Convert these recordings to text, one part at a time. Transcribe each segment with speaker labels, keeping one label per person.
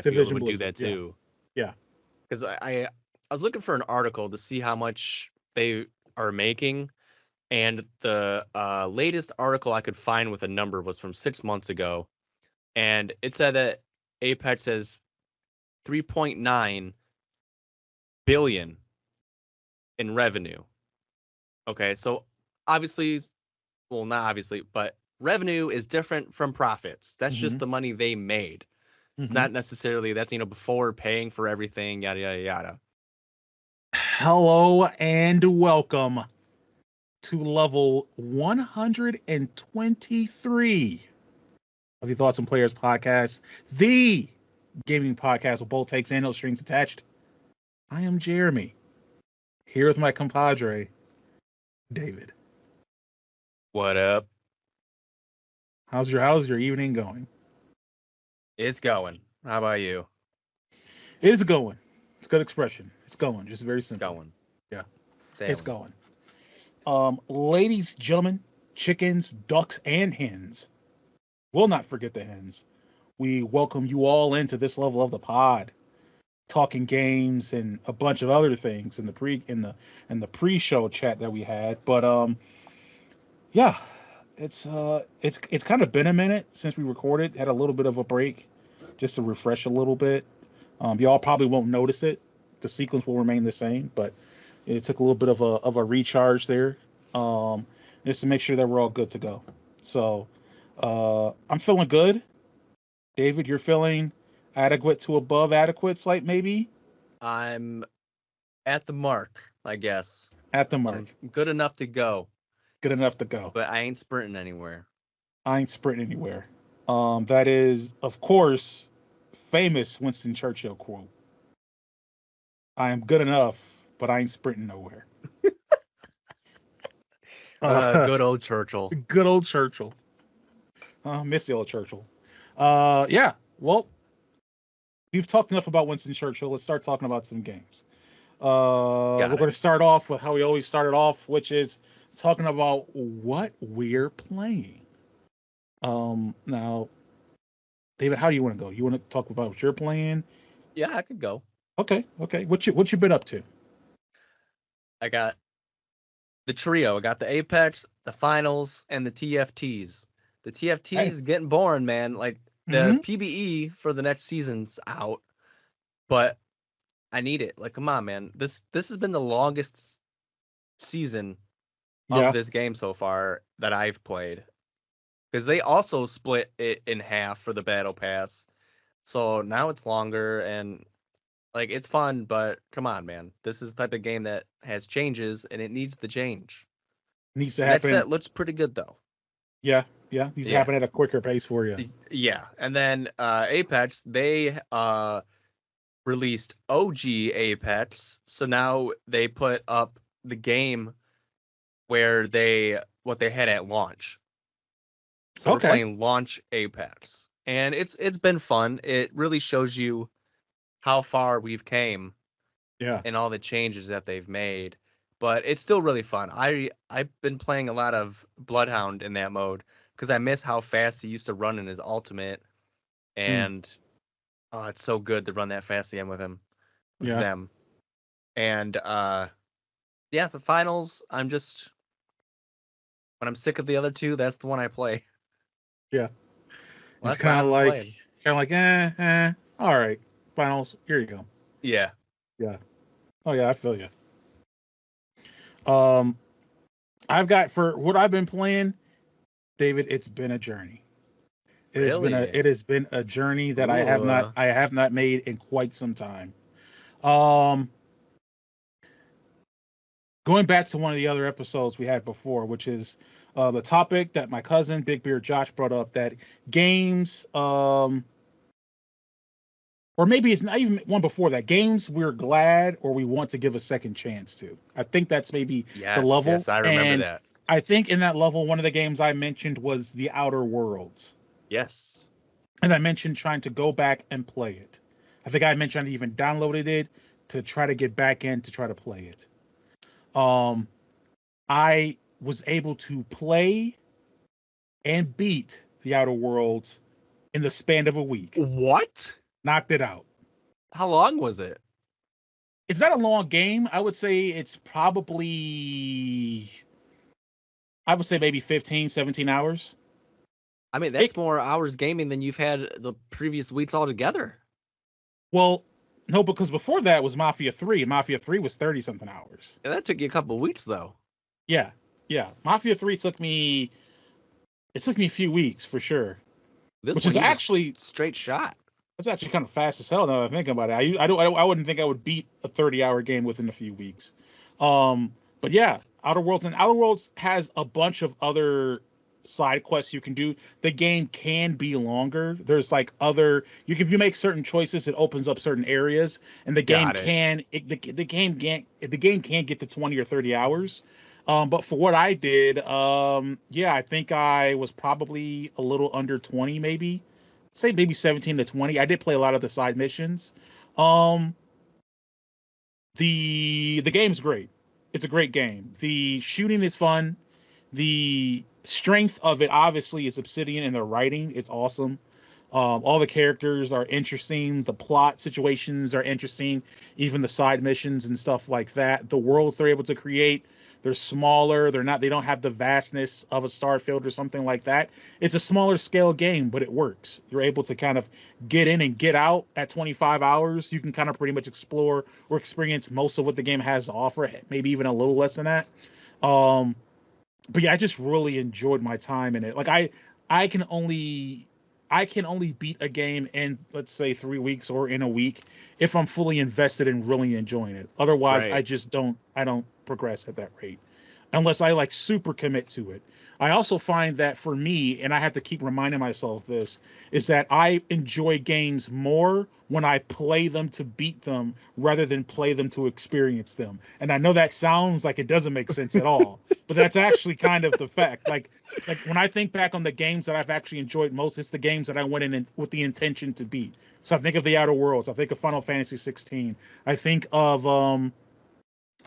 Speaker 1: Division
Speaker 2: would do
Speaker 1: Blizzard.
Speaker 2: that too.
Speaker 1: Yeah.
Speaker 2: Because I was looking for an article to see how much they are making, and the latest article I could find with a number was from 6 months ago, and it said that Apex has 3.9 billion in revenue. Okay, so obviously, well, not obviously, but revenue is different from profits. That's just
Speaker 1: Mm-hmm.
Speaker 2: the money they made. It's
Speaker 1: Mm-hmm.
Speaker 2: not necessarily that's before paying for everything, yada yada yada.
Speaker 1: Hello and welcome to level 123 of the Thoughts and Players podcast, the gaming podcast with both takes and no strings attached. I am Jeremy, here with my compadre, David.
Speaker 2: What up?
Speaker 1: How's your evening going?
Speaker 2: It's going. How about you?
Speaker 1: It is going. It's a good expression. It's going. Just very
Speaker 2: It's
Speaker 1: simple.
Speaker 2: going.
Speaker 1: Yeah.
Speaker 2: Sailing.
Speaker 1: It's going. Ladies, gentlemen, chickens, ducks, and hens. We'll not forget the hens. We welcome you all into this level of the pod, talking games and a bunch of other things in the pre-show chat that we had. But yeah, it's kind of been a minute since we recorded. Had a little bit of a break, just to refresh a little bit. Y'all probably won't notice it. The sequence will remain the same, but it took a little bit of a recharge there, just to make sure that we're all good to go. So I'm feeling good. David, you're feeling adequate to above adequate, like maybe
Speaker 2: I'm at the mark, I guess.
Speaker 1: at the mark.
Speaker 2: I'm good enough to go,
Speaker 1: Good enough to go.
Speaker 2: but I ain't sprinting anywhere.
Speaker 1: I ain't sprinting anywhere. That is, of course, famous Winston Churchill quote. I am good enough, but I ain't sprinting nowhere.
Speaker 2: Good old Churchill.
Speaker 1: Good old Churchill. Miss the old Churchill. Yeah. Well, we've talked enough about Winston Churchill. Let's start talking about some games. We're going to start off with how we always started off, which is talking about what we're playing. Now, David, how do you want to go? You want to talk about what you're playing?
Speaker 2: Yeah, I could go.
Speaker 1: Okay. What you been up to?
Speaker 2: I got the trio. I got the Apex, the Finals, and the TFTs. The TFTs is getting boring, man. Like the PBE for the next season's out, but I need it. Like, come on, man. This has been the longest season of this game so far that I've played. Because they also split it in half for the battle pass. So now it's longer and like it's fun, but come on, man. This is the type of game that has changes and it needs the change.
Speaker 1: Needs to
Speaker 2: And
Speaker 1: happen.
Speaker 2: that set looks pretty good though.
Speaker 1: Yeah. Needs to happen at a quicker pace for you.
Speaker 2: Yeah. And then Apex, they released OG Apex. So now they put up the game where what they had at launch. So we're playing launch Apex. And it's been fun. It really shows you how far we've came.
Speaker 1: Yeah.
Speaker 2: And all the changes that they've made. But it's still really fun. I've been playing a lot of Bloodhound in that mode because I miss how fast he used to run in his ultimate. And oh, it's so good to run that fast again with him. With them. And yeah, the Finals, when I'm sick of the other two, that's the one I play.
Speaker 1: Yeah.
Speaker 2: Well,
Speaker 1: it's kind of like, all right, Finals, here you go.
Speaker 2: Yeah.
Speaker 1: Oh yeah, I feel you. I've got, for what I've been playing, David, it's been a journey. It has been a journey that I have not made in quite some time. Going back to one of the other episodes we had before, which is the topic that my cousin Big Beard Josh brought up, that games, or maybe it's not even one before that, games we're glad or we want to give a second chance to. I think that's maybe the level.
Speaker 2: Yes, I remember that.
Speaker 1: I think in that level, one of the games I mentioned was The Outer Worlds.
Speaker 2: Yes.
Speaker 1: And I mentioned trying to go back and play it. I think I mentioned I even downloaded it to try to get back in to try to play it. I was able to play and beat The Outer Worlds in the span of a week.
Speaker 2: What?
Speaker 1: Knocked it out.
Speaker 2: How long was it?
Speaker 1: It's not a long game. I would say it's probably, I would say maybe 15, 17 hours.
Speaker 2: I mean, that's more hours gaming than you've had the previous weeks altogether.
Speaker 1: Well, no, because before that was Mafia 3. Mafia 3 was 30 something hours.
Speaker 2: Yeah, that took you a couple of weeks though.
Speaker 1: Yeah. Yeah. Mafia 3 took me a few weeks for sure.
Speaker 2: This
Speaker 1: Which
Speaker 2: one
Speaker 1: is
Speaker 2: you just
Speaker 1: actually
Speaker 2: straight shot.
Speaker 1: that's actually kind of fast as hell now that I think about it. I wouldn't think I would beat a 30-hour game within a few weeks. But yeah, Outer Worlds has a bunch of other side quests you can do. The game can be longer. There's like if you make certain choices, it opens up certain areas, and the game
Speaker 2: Got it.
Speaker 1: the game can get to 20 or 30 hours. But for what I did, yeah, I think I was probably a little under 20, maybe. Say maybe 17 to 20. I did play a lot of the side missions. Um, the game's great. It's a great game. The shooting is fun. The strength of it obviously is Obsidian and their writing. It's awesome. All the characters are interesting. The plot situations are interesting. Even the side missions and stuff like that. The worlds they're able to create, they're smaller. They don't have the vastness of a Starfield or something like that. It's a smaller scale game, but it works. You're able to kind of get in and get out at 25 hours. You can kind of pretty much explore or experience most of what the game has to offer, maybe even a little less than that. Um, but yeah, I just really enjoyed my time in it. Like I can only beat a game in, let's say, 3 weeks or in a week if I'm fully invested in really enjoying it. Otherwise,
Speaker 2: Right.
Speaker 1: I don't progress at that rate unless I like super commit to it. I also find that for me, and I have to keep reminding myself this, is that I enjoy games more when I play them to beat them rather than play them to experience them. And I know that sounds like it doesn't make sense at all, but that's actually kind of the fact. Like when I think back on the games that I've actually enjoyed most, it's the games that I went in with the intention to beat. So I think of the Outer Worlds. I think of Final Fantasy 16. I think of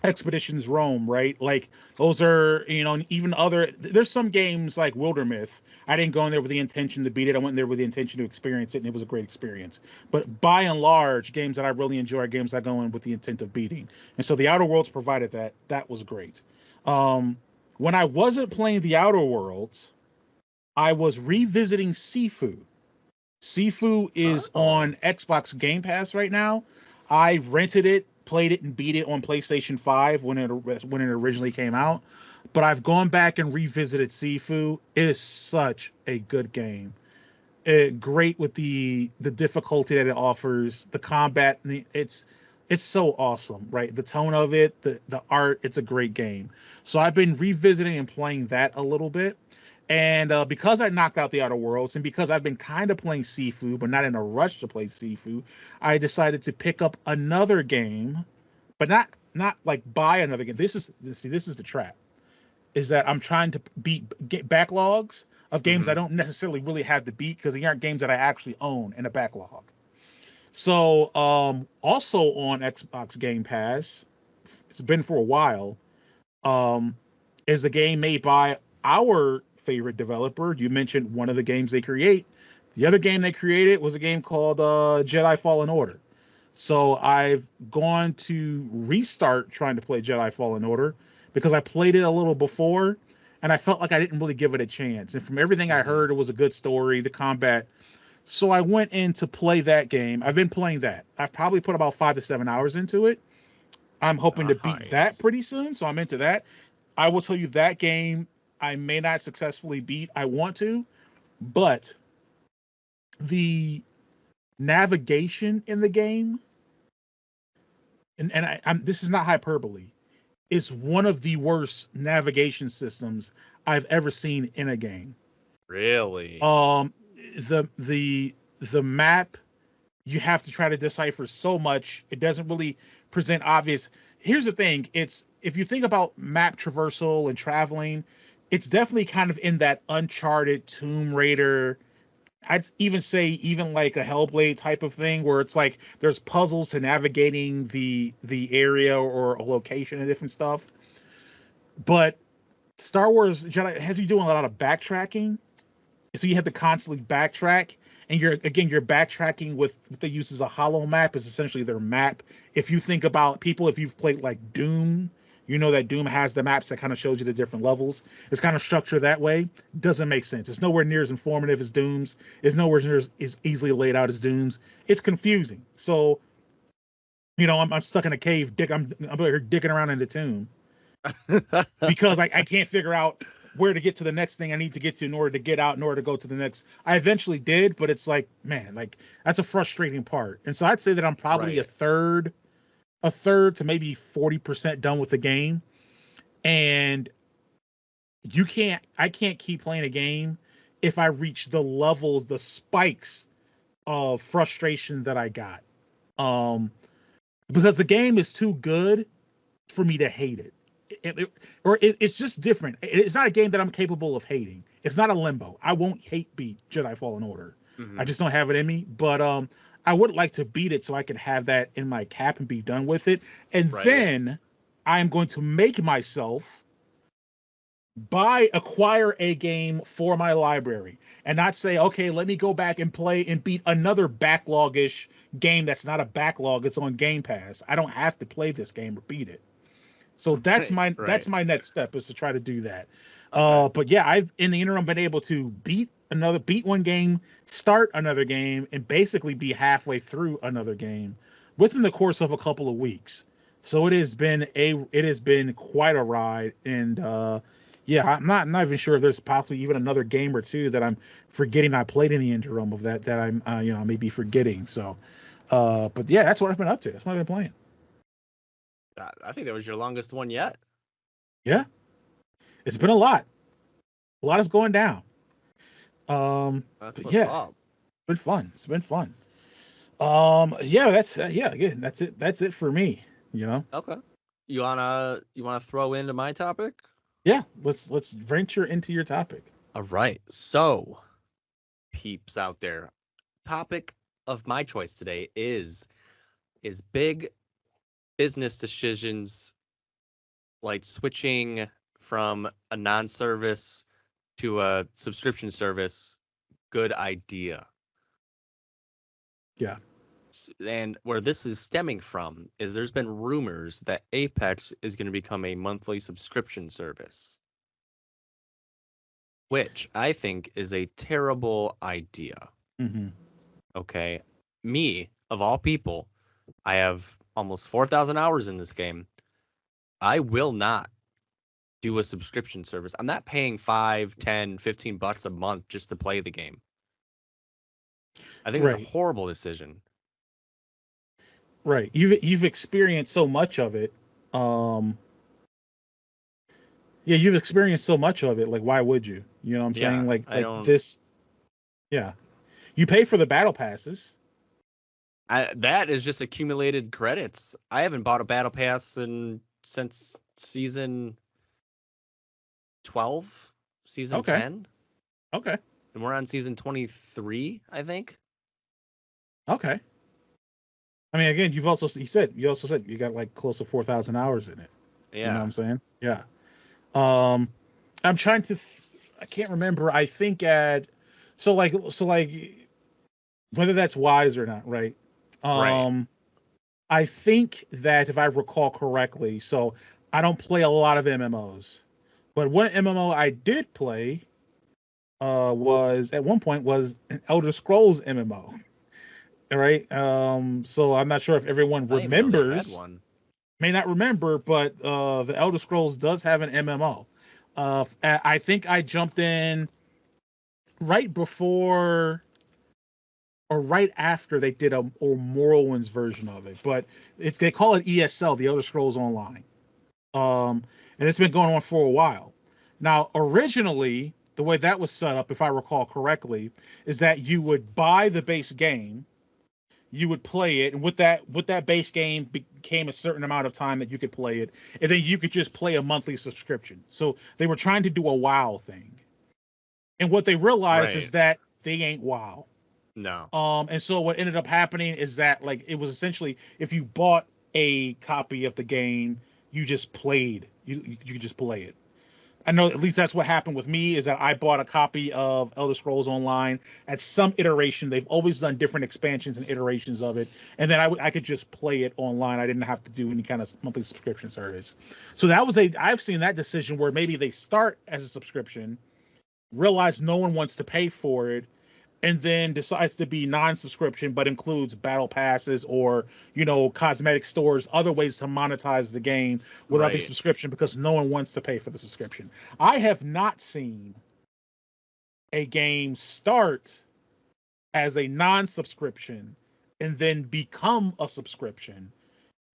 Speaker 1: Expeditions Rome, right? Like those are, even there's some games like Wildermyth. I didn't go in there with the intention to beat it. I went in there with the intention to experience it, and it was a great experience. But by and large, games that I really enjoy are games I go in with the intent of beating. And so the Outer Worlds provided that. That was great. When I wasn't playing the Outer Worlds, I was revisiting Sifu. Sifu is on Xbox Game Pass right now. I rented it, played it, and beat it on PlayStation 5 when it originally came out. But I've gone back and revisited Sifu. It is such a good game. Great with the difficulty that it offers, the combat. It's so awesome, right? The tone of it, the art. It's a great game. So I've been revisiting and playing that a little bit. And because I knocked out the Outer Worlds, and because I've been kind of playing Sifu, but not in a rush to play Sifu, I decided to pick up another game, but not like buy another game. This is the trap, is that I'm trying to get backlogs of games I don't necessarily really have to beat because they aren't games that I actually own in a backlog. So also on Xbox Game Pass, it's been for a while, is a game made by our favorite developer. You mentioned one of the games they create. The other game they created was a game called Jedi Fallen Order. So I've gone to restart trying to play Jedi Fallen Order because I played it a little before and I felt like I didn't really give it a chance. And from everything I heard, it was a good story, the combat. So I went in to play that game. I've been playing that. I've probably put about 5 to 7 hours into it. I'm hoping to beat that pretty soon. So I'm into that. I will tell you that game I may not successfully beat. I want to, but the navigation in the game, and I'm this is not hyperbole, is one of the worst navigation systems I've ever seen in a game.
Speaker 2: Really?
Speaker 1: The map, you have to try to decipher so much. It doesn't really present obvious. Here's the thing. It's, if you think about map traversal and traveling, it's definitely kind of in that Uncharted, Tomb Raider, I'd even say even like a Hellblade type of thing where it's like there's puzzles to navigating the area or a location and different stuff. But Star Wars Jedi has you doing a lot of backtracking. So you have to constantly backtrack, and you're backtracking with what they use as a hollow map is essentially their map. If you think about people, if you've played like Doom, you know that Doom has the maps that kind of shows you the different levels. It's kind of structured that way. Doesn't make sense. It's nowhere near as informative as Doom's. It's nowhere near as easily laid out as Doom's. It's confusing. So, I'm stuck in a cave. I'm over here digging around in the tomb because I can't figure out where to get to the next thing I need to get to in order to get out, in order to go to the next. I eventually did, but it's like, man, like that's a frustrating part. And so I'd say that I'm probably a third to maybe 40% done with the game. And I can't keep playing a game if I reach the levels, the spikes of frustration that I got. Because the game is too good for me to hate it. It's just different. It's not a game that I'm capable of hating. It's not a Limbo. I won't beat Jedi Fallen Order. I just don't have it in me. But I would like to beat it so I can have that in my cap and be done with it. And then I'm going to make myself acquire a game for my library and not say, okay, let me go back and play and beat another backlog-ish game that's not a backlog. It's on Game Pass. I don't have to play this game or beat it. So that's my next step, is to try to do that. But yeah, I've in the interim been able to beat one game, start another game, and basically be halfway through another game within the course of a couple of weeks. So it has been quite a ride. And I'm not even sure if there's possibly even another game or two that I'm forgetting I played in the interim of that I'm I may be forgetting. So but yeah, that's what I've been up to. That's what I've been playing.
Speaker 2: I think that was your longest one yet.
Speaker 1: Yeah, it's been a lot. A lot is going down. It's been fun. It's been fun. That's again, that's it. That's it for me.
Speaker 2: Okay. You wanna throw into my topic?
Speaker 1: Yeah, let's venture into your topic.
Speaker 2: All right. So, peeps out there, topic of my choice today is big business decisions, like switching from a non-service to a subscription service, good idea.
Speaker 1: Yeah.
Speaker 2: And where this is stemming from is there's been rumors that Apex is going to become a monthly subscription service, which I think is a terrible idea.
Speaker 1: Mm-hmm.
Speaker 2: Okay. Me, of all people, I have almost 4,000 hours in this game. I will not do a subscription service. I'm not paying $5, $10, $15 a month just to play the game. I think it's a horrible decision.
Speaker 1: Right. You've experienced so much of it. You've experienced so much of it. Like, why would you? You know what I'm saying? Like this. Yeah. You pay for the battle passes.
Speaker 2: That is just accumulated credits. I haven't bought a battle pass since season 12, season 10.
Speaker 1: Okay.
Speaker 2: And we're on season 23, I think.
Speaker 1: Okay. I mean, again, you also said you got like close to 4,000 hours in it. Yeah. You know what I'm saying? Yeah. I'm trying to, I can't remember. I think so like whether that's wise or not, right? I think that if I recall correctly, so I don't play a lot of MMOs, but one MMO I did play was at one point was an Elder Scrolls MMO. All right. So I'm not sure if everyone remembers. May not remember, but the Elder Scrolls does have an MMO. I think I jumped in right before or right after they did a Morrowind's version of it, but they call it ESL, the Elder Scrolls Online, and it's been going on for a while. Now, originally, the way that was set up, if I recall correctly, is that you would buy the base game, you would play it, and with that base game became a certain amount of time that you could play it, and then you could just play a monthly subscription. So they were trying to do a WoW thing, and what they realized is that they ain't WoW.
Speaker 2: No.
Speaker 1: And so what ended up happening is that, like, it was essentially, if you bought a copy of the game, you just played. You could just play it. I know at least that's what happened with me, is that I bought a copy of Elder Scrolls Online at some iteration. They've always done different expansions and iterations of it. And then I could just play it online. I didn't have to do any kind of monthly subscription service. So I've seen that decision where maybe they start as a subscription, realize no one wants to pay for it, and then decides to be non-subscription but includes battle passes or cosmetic stores, other ways to monetize the game without the
Speaker 2: Right.
Speaker 1: subscription because no one wants to pay for the subscription. I have not seen a game start as a non-subscription and then become a subscription,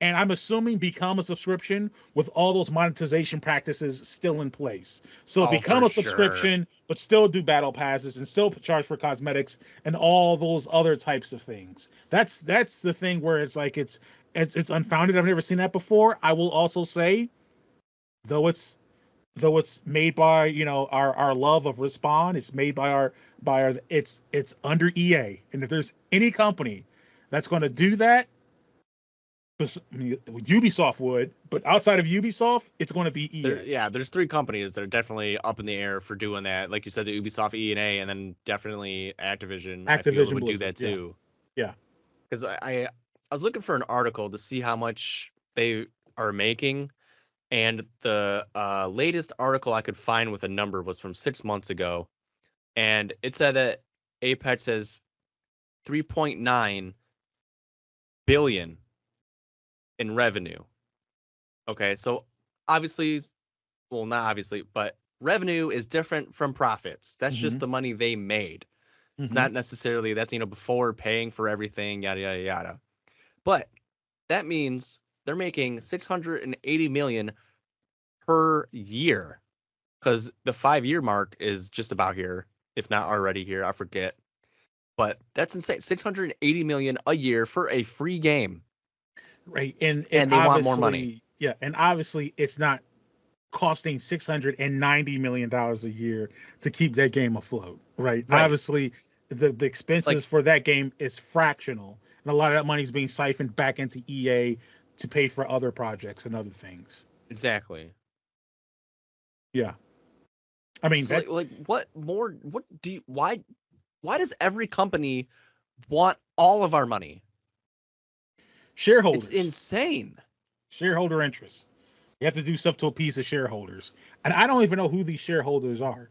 Speaker 1: and I'm assuming become a subscription with all those monetization practices still in place. So become
Speaker 2: For
Speaker 1: a
Speaker 2: sure.
Speaker 1: subscription, but still do battle passes and still charge for cosmetics and all those other types of things. That's the thing where it's like it's unfounded. I've never seen that before. I will also say, though it's made by our love of Respawn, it's made by our it's under EA, and if there's any company that's going to do that, Ubisoft would, but outside of Ubisoft, it's going to be EA.
Speaker 2: There's 3 companies that are definitely up in the air for doing that. Like you said, the Ubisoft, EA, and then definitely Activision. I feel would do that too.
Speaker 1: Yeah.
Speaker 2: Because I was looking for an article to see how much they are making, and the latest article I could find with a number was from 6 months ago, and it said that Apex has 3.9 billion in revenue. Okay, so obviously, well, not obviously, but revenue is different from profits. That's just the money they made. It's not necessarily that's before paying for everything, yada yada yada. But that means they're making 680 million per year, because the 5-year mark is just about here, if not already here. I forget, but that's insane. 680 million a year for a free game.
Speaker 1: Right, and
Speaker 2: they want more money.
Speaker 1: Yeah, and obviously it's not costing $690 million a year to keep that game afloat. Right. Obviously, the expenses for that game is fractional, and a lot of that money is being siphoned back into EA to pay for other projects and other things.
Speaker 2: Exactly.
Speaker 1: Yeah. I mean,
Speaker 2: so what more? What do you? Why does every company want all of our money?
Speaker 1: Shareholders.
Speaker 2: It's insane.
Speaker 1: Shareholder interest. You have to do stuff to appease the shareholders, and I don't even know who these shareholders are.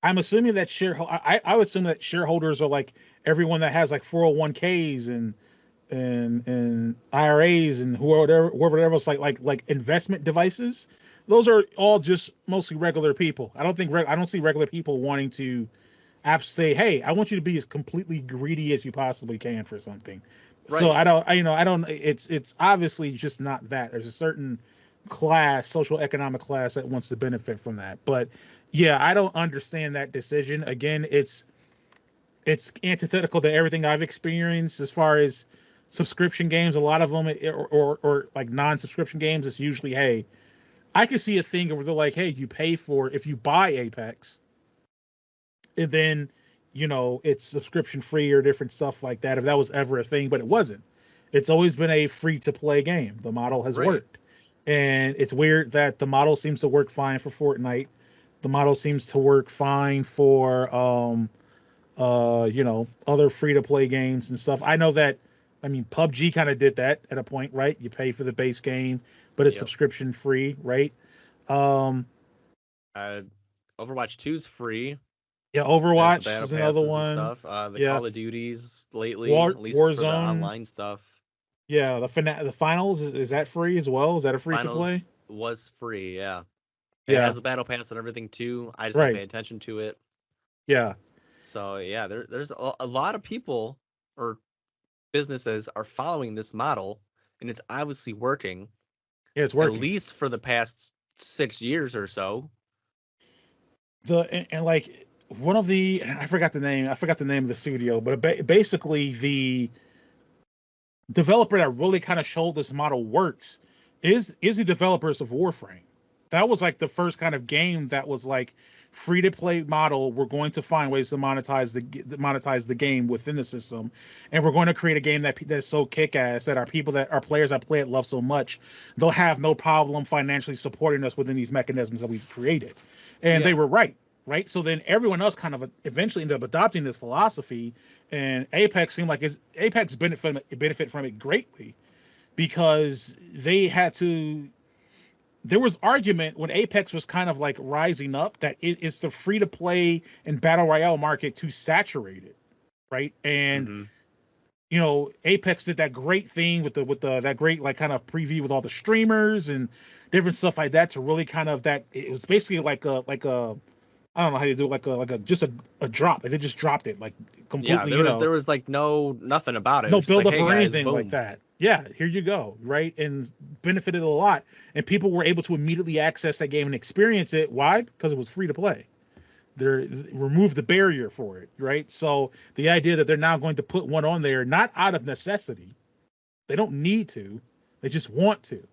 Speaker 1: I'm assuming that I would assume that shareholders are like everyone that has like 401ks and IRAs and whoever else like investment devices. Those are all just mostly regular people. I don't see regular people wanting to say, "Hey, I want you to be as completely greedy as you possibly can for something." Right. So I don't. It's obviously just not that. There's a certain class, social economic class, that wants to benefit from that. But yeah, I don't understand that decision. Again, it's antithetical to everything I've experienced as far as subscription games. A lot of them, or like non-subscription games, it's usually, hey, I could see a thing where they're like, hey, you pay for, if you buy Apex, and then it's subscription free or different stuff like that, if that was ever a thing. But it wasn't. It's always been a free to play game. The model has worked. And it's weird that the model seems to work fine for Fortnite. The model seems to work fine for other free to play games and stuff. I know that, I mean, PUBG kind of did that at a point, right? You pay for the base game, but it's subscription free, right?
Speaker 2: Overwatch 2 is free.
Speaker 1: Yeah, Overwatch is another one.
Speaker 2: Stuff. The Call of Duties lately, at least
Speaker 1: Warzone,
Speaker 2: for the online stuff.
Speaker 1: Yeah, the finals, is that free as well? Is that a free to play?
Speaker 2: Was free, yeah. It has a battle pass and everything too. I just don't pay attention to it.
Speaker 1: Yeah.
Speaker 2: So yeah, there's a lot of people or businesses are following this model, and it's obviously working.
Speaker 1: Yeah, it's working.
Speaker 2: At least for the past 6 years or so.
Speaker 1: And like one of the, I forgot the name of the studio, but basically the developer that really kind of showed this model works is the developers of Warframe. That was like the first kind of game that was like free to play model. We're going to find ways to monetize the game within the system, and we're going to create a game that is so kick-ass that our players that play it love so much, they'll have no problem financially supporting us within these mechanisms that we've created. And they were right. Right. So then everyone else kind of eventually ended up adopting this philosophy, and Apex seemed like Apex benefit from it greatly because they had to. There was argument when Apex was kind of like rising up that it is the free to play and battle royale market too saturated, right? And you know, Apex did that great thing with the that great like kind of preview with all the streamers and different stuff like that to really kind of that it was basically like a I don't know how you do it, like a just a drop, and they just dropped it like completely.
Speaker 2: Yeah, there was like nothing about it.
Speaker 1: No
Speaker 2: It
Speaker 1: build
Speaker 2: like,
Speaker 1: up
Speaker 2: hey,
Speaker 1: or
Speaker 2: guys,
Speaker 1: anything
Speaker 2: boom.
Speaker 1: like that. Yeah, here you go, right? And benefited a lot, and people were able to immediately access that game and experience it. Why? Because it was free to play. They removed the barrier for it, right? So the idea that they're now going to put one on there, not out of necessity, they don't need to, they just want to.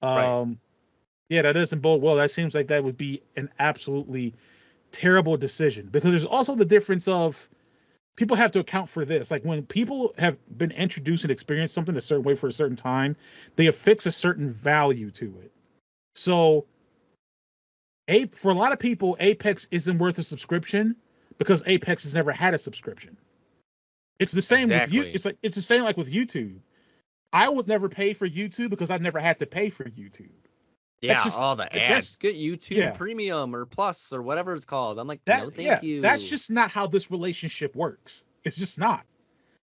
Speaker 2: Right.
Speaker 1: Yeah, that doesn't bode well. That seems like that would be an absolutely terrible decision because there's also the difference of people have to account for this. Like when people have been introduced and experienced something a certain way for a certain time, they affix a certain value to it. So for a lot of people, Apex isn't worth a subscription because Apex has never had a subscription. It's the same with you. It's the same like with YouTube. I would never pay for YouTube because I never had to pay for YouTube.
Speaker 2: Yeah, all the ads. Get YouTube Premium or Plus or whatever it's called. I'm like, no, thank you.
Speaker 1: That's just not how this relationship works. It's just not.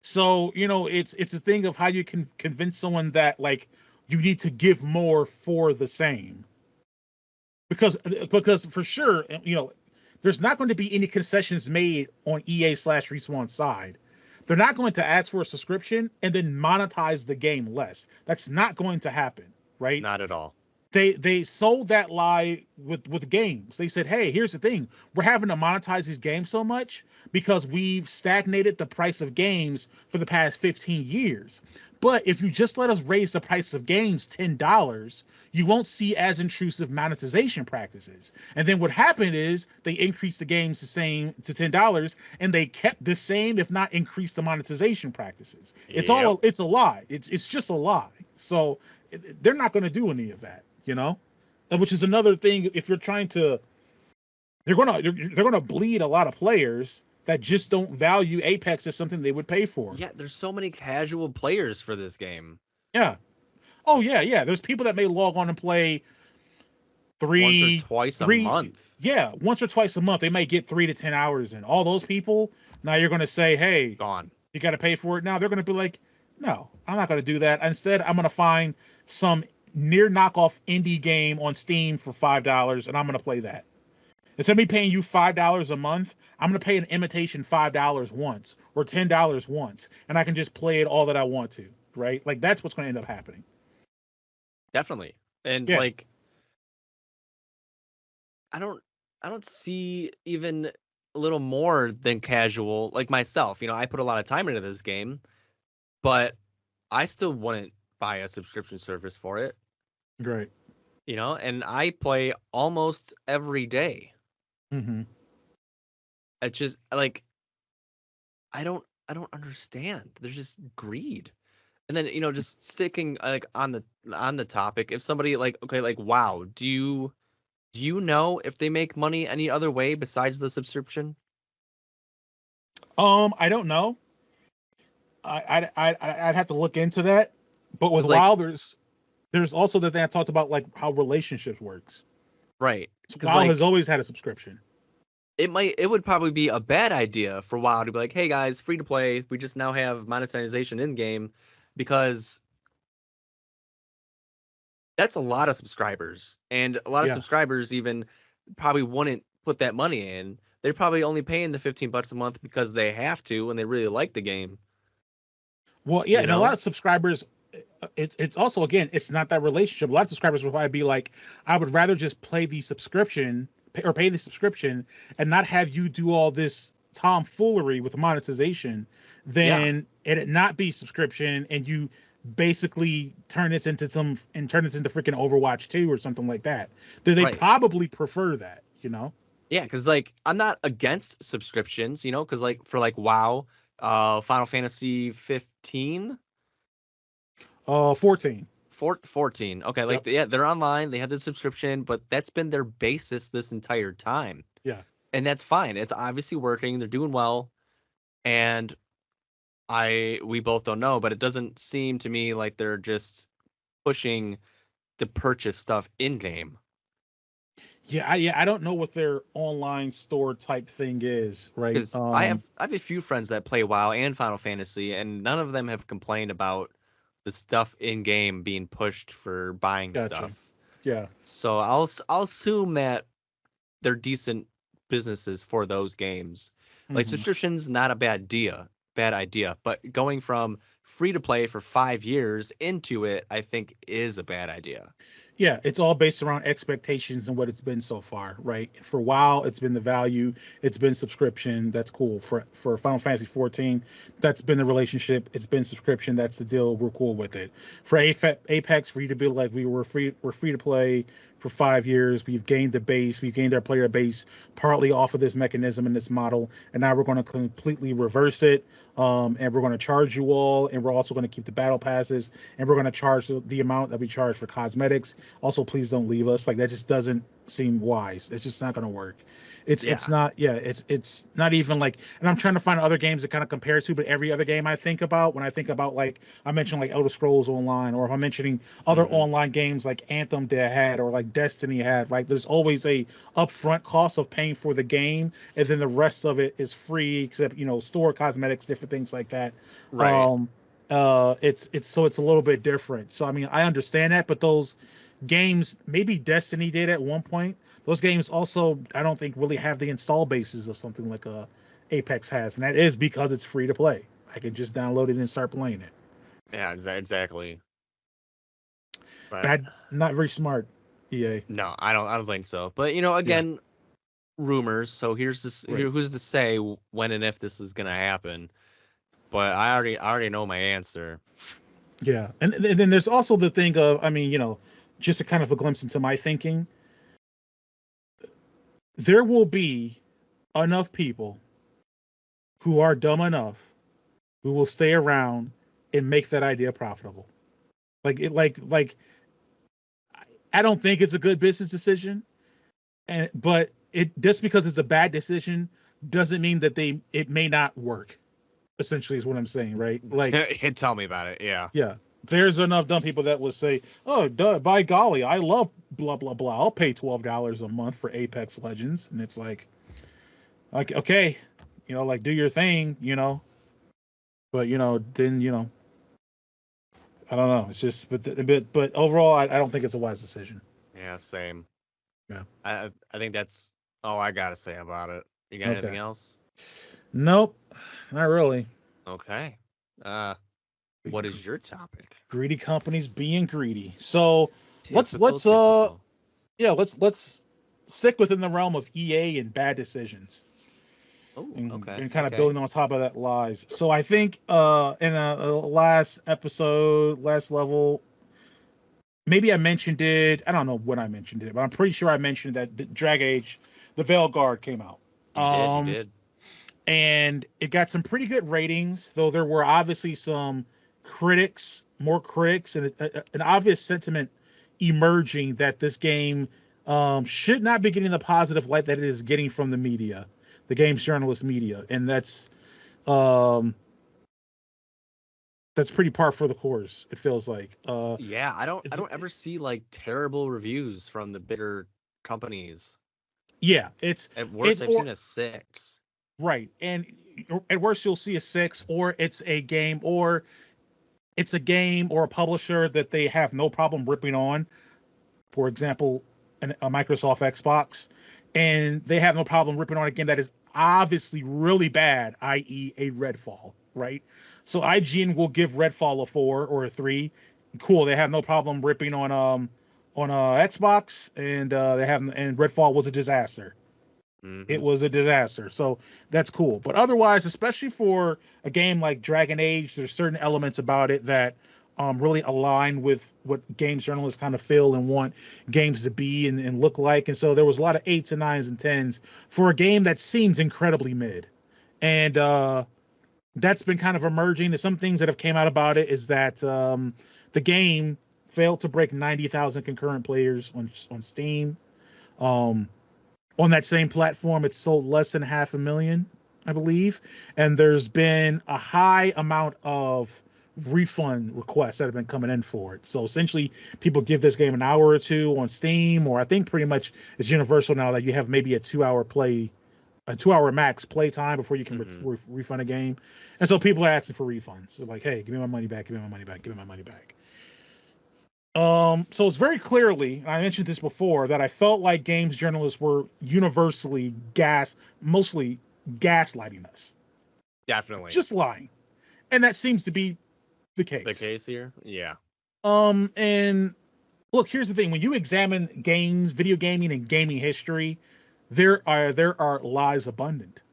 Speaker 1: So, you know, it's a thing of how you can convince someone that like you need to give more for the same. Because for sure, you know, there's not going to be any concessions made on EA/Respawn side. They're not going to ask for a subscription and then monetize the game less. That's not going to happen, right?
Speaker 2: Not at all.
Speaker 1: They sold that lie with games. They said, hey, here's the thing. We're having to monetize these games so much because we've stagnated the price of games for the past 15 years. But if you just let us raise the price of games $10, you won't see as intrusive monetization practices. And then what happened is they increased the games the same to $10 and they kept the same, if not increased the monetization practices. It's a lie. It's just a lie. So they're not going to do any of that, you know, which is another thing. If you're trying to, they're going to bleed a lot of players that just don't value Apex as something they would pay for.
Speaker 2: Yeah, there's so many casual players for this game.
Speaker 1: Yeah. Oh yeah. There's people that may log on and play
Speaker 2: once or twice a month.
Speaker 1: Yeah, once or twice a month. They may get 3 to 10 hours in. All those people, now you're going to say, hey,
Speaker 2: gone.
Speaker 1: You got to pay for it. Now they're going to be like, no, I'm not going to do that. Instead, I'm going to find some near knockoff indie game on Steam for $5 and I'm going to play that. Instead of me paying you $5 a month, I'm going to pay an imitation $5 once or $10 once, and I can just play it all that I want to, right? Like, that's what's going to end up happening.
Speaker 2: Definitely. And, like, I don't see even a little more than casual, like myself. You know, I put a lot of time into this game, but I still wouldn't buy a subscription service for it.
Speaker 1: Great.
Speaker 2: You know, and I play almost every day.
Speaker 1: Mm-hmm.
Speaker 2: It's just like I don't understand. There's just greed. And then, you know, just sticking like on the topic, if somebody like, okay, like, WoW, do you know if they make money any other way besides the subscription?
Speaker 1: I don't know. I'd have to look into that. But with WoW, there's also the thing I talked about, like how relationships works.
Speaker 2: Right.
Speaker 1: WoW has always had a subscription.
Speaker 2: It would probably be a bad idea for WoW to be like, hey guys, free to play. We just now have monetization in game, because that's a lot of subscribers, and a lot of subscribers even probably wouldn't put that money in. They're probably only paying the $15 a month because they have to and they really like the game.
Speaker 1: Well, yeah, and a lot of subscribers, it's also, again, it's not that relationship. A lot of subscribers will probably be like, I would rather just play the subscription or pay the subscription and not have you do all this tomfoolery with monetization than it not be subscription and you basically turn it into freaking Overwatch 2 or something like that. They probably prefer that, you know?
Speaker 2: Yeah, because like I'm not against subscriptions, you know, because like for like WoW, Final Fantasy 15.
Speaker 1: 14.
Speaker 2: 14. Okay, like
Speaker 1: Yep.
Speaker 2: they're online. They have the subscription, but that's been their basis this entire time,
Speaker 1: Yeah.
Speaker 2: and that's fine. It's obviously working. They're doing well, and we both don't know, but it doesn't seem to me like they're just pushing the purchase stuff in game.
Speaker 1: Yeah, I don't know what their online store type thing is, right?
Speaker 2: Because I have a few friends that play WoW and Final Fantasy, and none of them have complained about the stuff in game being pushed for buying
Speaker 1: Gotcha.
Speaker 2: stuff.
Speaker 1: Yeah.
Speaker 2: So I'll assume that they're decent businesses for those games. Like
Speaker 1: Hmm.
Speaker 2: subscriptions, not a bad idea. But going from free to play for 5 years into it, I think is a bad idea.
Speaker 1: Yeah, it's all based around expectations and what it's been so far, right? For WoW, it's been the value, it's been subscription. That's cool. For Final Fantasy 14, that's been the relationship. It's been subscription. That's the deal. We're cool with it. For Apex, free to be like we're free to play for 5 years. We've gained the base. We've gained our player base partly off of this mechanism and this model, and now we're going to completely reverse it. And we're going to charge you all, and we're also going to keep the battle passes, and we're going to charge the amount that we charge for cosmetics. Also, please don't leave us. Like that just doesn't seem wise. It's just not going to work. It's
Speaker 2: Yeah.
Speaker 1: not. Yeah, it's not even like. And I'm trying to find other games to kind of compare to, but every other game I think about when I think about like I mentioned like Elder Scrolls Online, or if I'm mentioning other
Speaker 2: Hmm.
Speaker 1: online games like Anthem that had or like Destiny had, right? There's always a upfront cost of paying for the game, and then the rest of it is free, except store cosmetics, different things like that.
Speaker 2: Right.
Speaker 1: Um, it's a little bit different. So I mean, I understand that, but those games, maybe Destiny did at one point. Those games also, I don't think really have the install bases of something like Apex has, and that is because it's free to play. I can just download it and start playing it.
Speaker 2: Yeah, exactly. But
Speaker 1: Bad, not very smart, EA.
Speaker 2: no, I don't think so. But
Speaker 1: Yeah,
Speaker 2: again, rumors. So
Speaker 1: right.
Speaker 2: who's to say when and if this is gonna happen? But I already know my answer.
Speaker 1: Yeah, and then there's also the thing of, I mean, just a kind of a glimpse into my thinking. There will be enough people who are dumb enough who will stay around and make that idea profitable. Like I don't think it's a good business decision, but it just because it's a bad decision doesn't mean that it may not work. Essentially, is what I'm saying, right? Like,
Speaker 2: Tell me about it. Yeah.
Speaker 1: yeah, there's enough dumb people that will say, "Oh, duh, by golly, I love blah blah blah. I'll pay $12 a month for Apex Legends," and it's like okay, like do your thing, but then I don't know. It's just, but overall, I don't think it's a wise decision.
Speaker 2: Yeah, same.
Speaker 1: Yeah.
Speaker 2: I think that's all I gotta say about it. You got
Speaker 1: Okay.
Speaker 2: anything else?
Speaker 1: Nope, not really.
Speaker 2: Okay. What is your topic?
Speaker 1: Greedy companies being greedy. So let's
Speaker 2: Typical,
Speaker 1: let's
Speaker 2: typical.
Speaker 1: yeah, let's stick within the realm of EA and bad decisions,
Speaker 2: Oh,
Speaker 1: and,
Speaker 2: okay,
Speaker 1: and kind of
Speaker 2: okay.
Speaker 1: building on top of that lies. So I think in a last episode, last level, maybe I mentioned it. I don't know when I mentioned it, but I'm pretty sure I mentioned that the Drag Age, the Veil Guard came out.
Speaker 2: You did, you
Speaker 1: Um,
Speaker 2: did.
Speaker 1: and it got some pretty good ratings, though there were obviously some more critics, and an obvious sentiment emerging that this game should not be getting the positive light that it is getting from the media, the games journalist media, and um, that's pretty par for the course. It feels like.
Speaker 2: Yeah, I don't ever see like terrible reviews from the bigger companies.
Speaker 1: Yeah,
Speaker 2: At
Speaker 1: it's
Speaker 2: worst, I've
Speaker 1: or
Speaker 2: seen a 6.
Speaker 1: right, and at worst you'll see a six, or it's a game or a publisher that they have no problem ripping on. For example, a Microsoft Xbox, and they have no problem ripping on a game that is obviously really bad, i.e., a Redfall, right? So IGN will give Redfall a 4 or a 3. Cool, they have no problem ripping on Xbox, and Redfall was a disaster.
Speaker 2: Mm-hmm.
Speaker 1: It was a disaster. So that's cool. But otherwise, especially for a game like Dragon Age, there's certain elements about it that really align with what games journalists kind of feel and want games to be and look like. And so there was a lot of eights and nines and tens for a game that seems incredibly mid. And that's been kind of emerging. Some things that have came out about it is that the game failed to break 90,000 concurrent players on Steam. On that same platform, it's sold less than 500,000, I believe. And there's been a high amount of refund requests that have been coming in for it. So essentially, people give this game an hour or two on Steam, or I think pretty much it's universal now that you have maybe a 2-hour max play time before you can refund a game. And so people are asking for refunds. They're like, hey, give me my money back, give me my money back, give me my money back. So it's very clearly, and I mentioned this before, that I felt like games journalists were universally mostly gaslighting us.
Speaker 2: Definitely.
Speaker 1: Just lying. And that seems to be the case.
Speaker 2: The case here? Yeah.
Speaker 1: And look, here's the thing. When you examine games, video gaming and gaming history, there are lies abundant.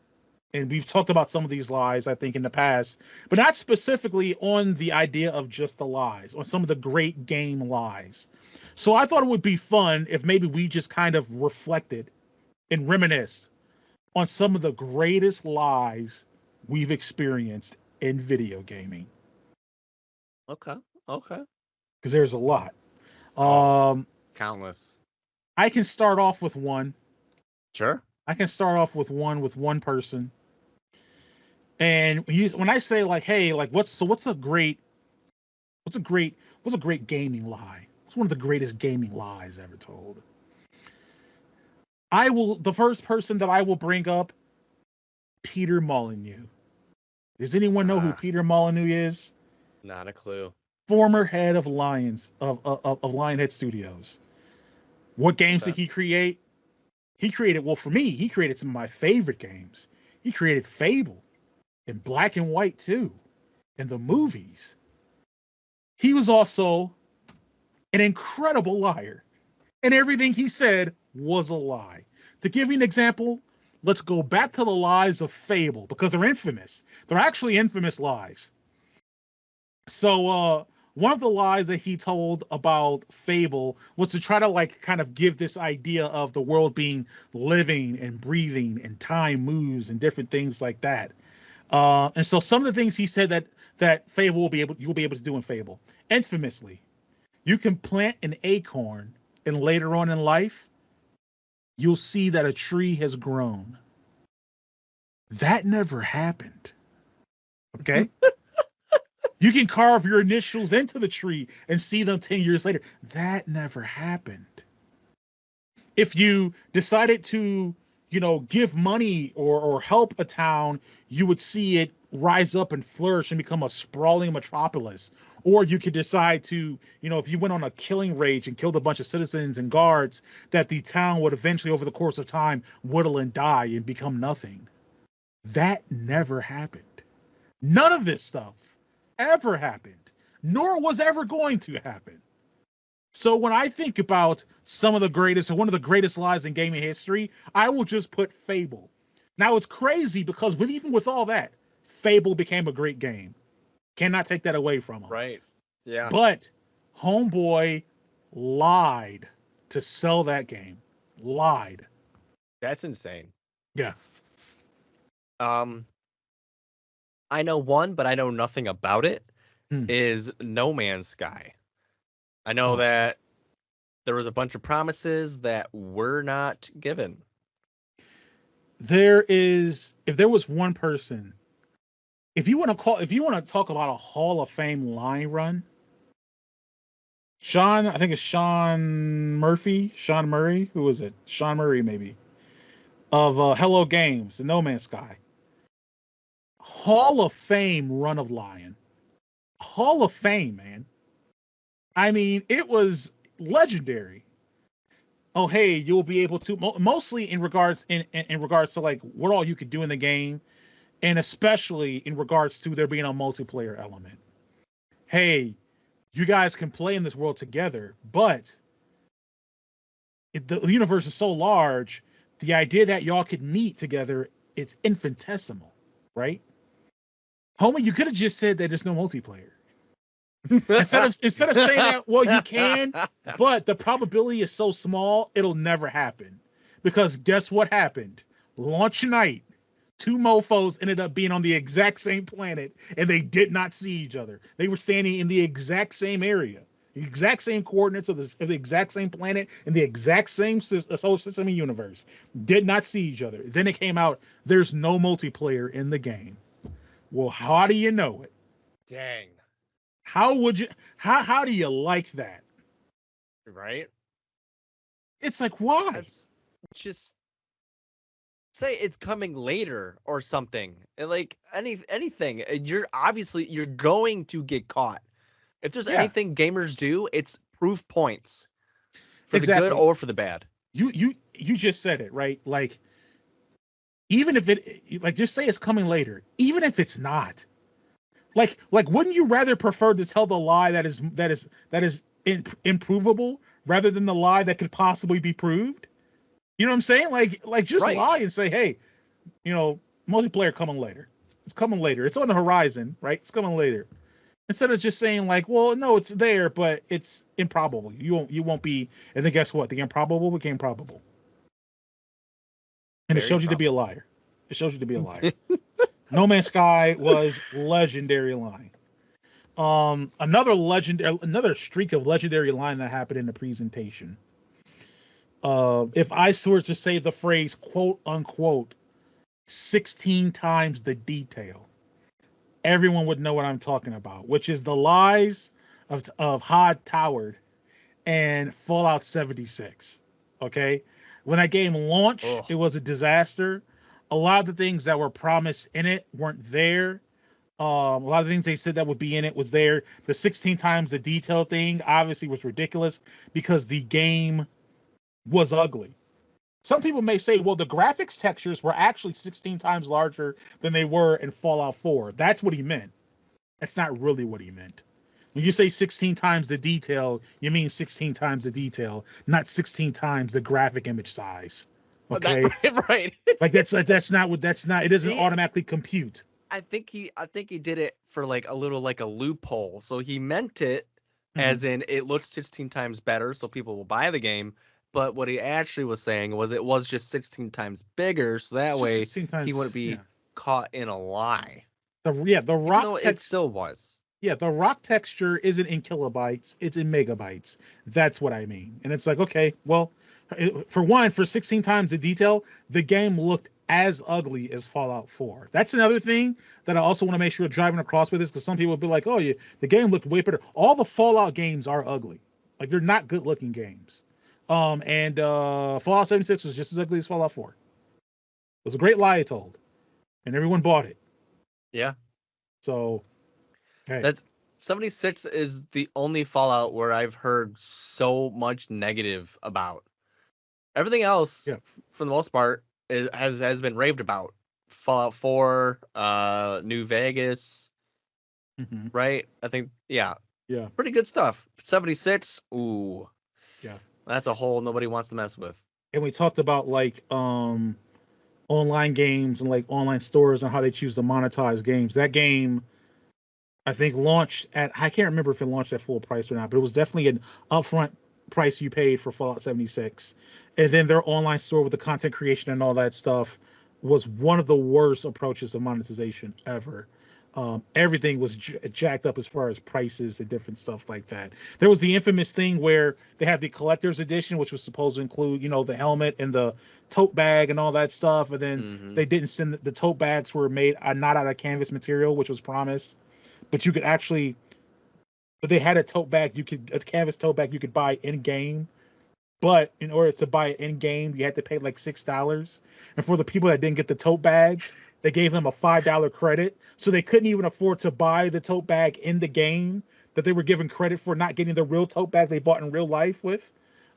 Speaker 1: And we've talked about some of these lies, I think, in the past, but not specifically on the idea of just the lies, on some of the great game lies. So I thought it would be fun if maybe we just kind of reflected and reminisced on some of the greatest lies we've experienced in video gaming.
Speaker 2: Okay.
Speaker 1: Because there's a lot.
Speaker 2: Countless.
Speaker 1: I can start off with one.
Speaker 2: Sure.
Speaker 1: I can start off with one person. And when I say like, hey, like what's a great gaming lie? What's one of the greatest gaming lies ever told? The first person that I will bring up, Peter Molyneux. Does anyone know who Peter Molyneux is?
Speaker 2: Not a clue.
Speaker 1: Former head of Lionhead Studios. What games did he create? He created some of my favorite games. He created Fable in black and white too, in the movies. He was also an incredible liar, and everything he said was a lie. To give you an example, let's go back to the lies of Fable, because they're infamous. They're actually infamous lies. So, one of the lies that he told about Fable was to try to like kind of give this idea of the world being living and breathing and time moves and different things like that. And so some of the things he said that Fable you'll be able to do in Fable. Infamously, you can plant an acorn and later on in life, you'll see that a tree has grown. That never happened. Okay? You can carve your initials into the tree and see them 10 years later. That never happened. If you decided to, give money or help a town, you would see it rise up and flourish and become a sprawling metropolis. Or you could decide to, if you went on a killing rage and killed a bunch of citizens and guards, that the town would eventually, over the course of time, whittle and die and become nothing. That never happened. None of this stuff ever happened, nor was ever going to happen. So when I think about one of the greatest lies in gaming history, I will just put Fable. Now it's crazy because even with all that, Fable became a great game. Cannot take that away from him.
Speaker 2: Right. Yeah.
Speaker 1: But Homeboy lied to sell that game. Lied.
Speaker 2: That's insane.
Speaker 1: Yeah.
Speaker 2: I know one, but I know nothing about it, is No Man's Sky. I know that there was a bunch of promises that were not given.
Speaker 1: If there was one person, if you want to talk about a Hall of Fame line run, I think it's Sean Murray, who was it? Sean Murray, maybe, of Hello Games and No Man's Sky. Hall of Fame run of lying. Hall of Fame, man. I mean, it was legendary. Oh, hey, you'll be able to mostly in regards to like what all you could do in the game, and especially in regards to there being a multiplayer element. Hey, you guys can play in this world together, but the universe is so large, the idea that y'all could meet together, it's infinitesimal, right? Homie, you could have just said that there's no multiplayer. instead of saying that, well, you can, but the probability is so small, it'll never happen. Because guess what happened? Launch night, two mofos ended up being on the exact same planet, and they did not see each other. They were standing in the exact same area. The exact same coordinates of the exact same planet and the exact same solar system and universe. Did not see each other. Then it came out, there's no multiplayer in the game. Well, how do you know it?
Speaker 2: Dang.
Speaker 1: How would you? How do you like that?
Speaker 2: Right?
Speaker 1: It's like, why?
Speaker 2: Just say it's coming later or something. Like anything. You're going to get caught. If there's anything gamers do, it's proof points for the good or for the bad.
Speaker 1: You just said it, right? Like, even if it, like, just say it's coming later, even if it's not, like wouldn't you rather prefer to tell the lie that is improvable rather than the lie that could possibly be proved? You know what I'm saying? Like just lie and say, hey, multiplayer coming later. It's coming later. It's on the horizon, right? It's coming later. Instead of just saying like, well, no, it's there, but it's improbable. You won't be. And then guess what? The improbable became probable. And it showed you to be a liar. It shows you to be a liar. No Man's Sky was legendary line. Another streak of legendary line that happened in the presentation. If I were to say the phrase quote unquote 16 times the detail, everyone would know what I'm talking about, which is the lies of Hod Towered and Fallout 76. Okay, when that game launched, It was a disaster. A lot of the things that were promised in it weren't there. A lot of things they said that would be in it was there. The 16 times the detail thing obviously was ridiculous because the game was ugly. Some people may say, well, the graphics textures were actually 16 times larger than they were in Fallout 4. That's what he meant. That's not really what he meant. When you say 16 times the detail, you mean 16 times the detail, not 16 times the graphic image size. Okay,
Speaker 2: right.
Speaker 1: Like that's not what it doesn't automatically compute.
Speaker 2: I think he did it for like a little like a loophole. So he meant it as in it looks 16 times better, so people will buy the game. But what he actually was saying was it was just 16 times bigger, so that way he wouldn't be caught in a lie.
Speaker 1: The rock
Speaker 2: it still was.
Speaker 1: Yeah, the rock texture isn't in kilobytes, it's in megabytes. That's what I mean. And it's like, okay, well, for 16 times the detail, the game looked as ugly as Fallout 4. That's another thing that I also want to make sure driving across with this, because some people will be like, oh, yeah, the game looked way better. All the Fallout games are ugly. Like, they're not good looking games. And Fallout 76 was just as ugly as Fallout 4. It was a great lie it told. And everyone bought it.
Speaker 2: Yeah.
Speaker 1: So, hey.
Speaker 2: That's 76 is the only Fallout where I've heard so much negative about. Everything else, for the most part, has been raved about. Fallout 4, New Vegas, right? I think, yeah, pretty good stuff. 76, ooh,
Speaker 1: yeah,
Speaker 2: that's a hole nobody wants to mess with.
Speaker 1: And we talked about like online games and like online stores and how they choose to monetize games. That game, I think, launched at, I can't remember if it launched at full price or not, but it was definitely an upfront price you paid for Fallout 76. And then their online store with the content creation and all that stuff was one of the worst approaches to monetization ever. Everything was jacked up as far as prices and different stuff like that. There was the infamous thing where they had the collector's edition, which was supposed to include, the helmet and the tote bag and all that stuff. And then they didn't send the tote bags were made not out of canvas material, which was promised, but you could actually, but they had a canvas tote bag you could buy in game. But in order to buy it in game, you had to pay like $6. And for the people that didn't get the tote bags, they gave them a $5 credit. So they couldn't even afford to buy the tote bag in the game that they were given credit for not getting the real tote bag they bought in real life with.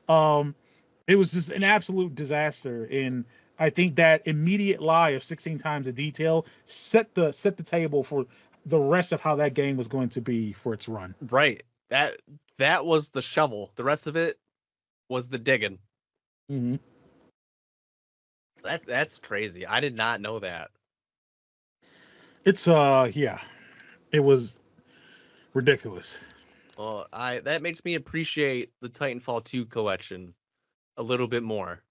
Speaker 1: It was just an absolute disaster. And I think that immediate lie of 16 times the detail set the table for the rest of how that game was going to be for its run.
Speaker 2: Right. That was the shovel. The rest of it was the digging. That's crazy. I did not know that.
Speaker 1: It's it was ridiculous.
Speaker 2: Well, that makes me appreciate the Titanfall 2 collection a little bit more.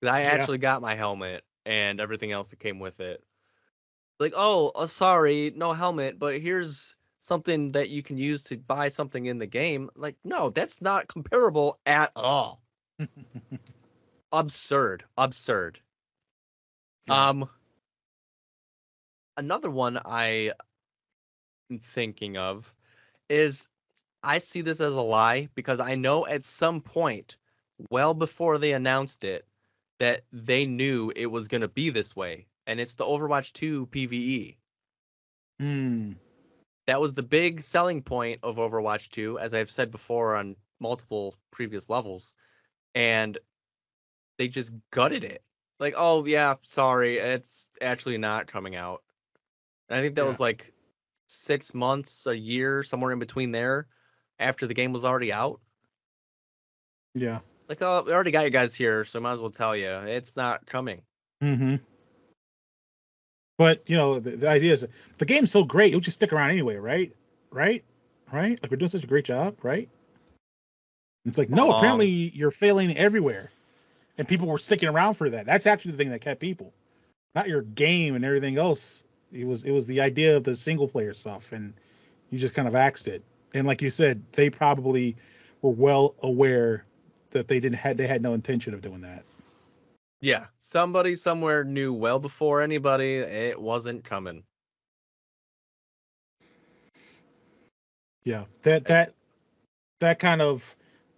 Speaker 2: I actually got my helmet and everything else that came with it. Like, sorry, no helmet, but here's something that you can use to buy something in the game. Like, no, that's not comparable at all. Absurd.
Speaker 1: Yeah.
Speaker 2: Another one I am thinking of is I see this as a lie because I know at some point, well before they announced it, that they knew it was going to be this way. And it's the Overwatch 2 PvE.
Speaker 1: Mm.
Speaker 2: That was the big selling point of Overwatch 2, as I've said before on multiple previous levels. And they just gutted it. Like, oh, yeah, sorry, it's actually not coming out. And I think that
Speaker 1: Yeah.
Speaker 2: was like 6 months, a year, somewhere in between there, after the game was already out.
Speaker 1: Yeah.
Speaker 2: Like, oh, we already got you guys here, so might as well tell you it's not coming.
Speaker 1: Mm-hmm. But the idea is the game's so great, it'll just stick around anyway, right? Right? Right? Like we're doing such a great job, right? It's like, no, apparently
Speaker 2: Wrong.
Speaker 1: you're failing everywhere. And people were sticking around for that. That's actually the thing that kept people. Not your game and everything else. It was the idea of the single player stuff, and you just kind of axed it. And like you said, they probably were well aware that they had no intention of doing that.
Speaker 2: Yeah, somebody somewhere knew well before anybody it wasn't coming.
Speaker 1: Yeah. That kind of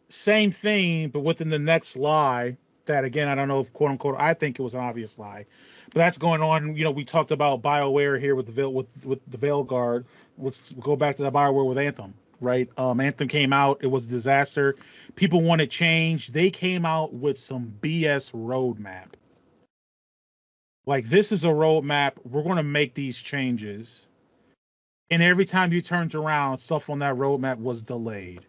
Speaker 1: same theme, but within the next lie. That again, I don't know if quote unquote. I think it was an obvious lie, but that's going on. We talked about BioWare here with the with the Veil Guard. Let's go back to the BioWare with Anthem, right? Anthem came out. It was a disaster. People wanted change. They came out with some BS roadmap. Like, this is a roadmap. We're going to make these changes, and every time you turned around, stuff on that roadmap was delayed.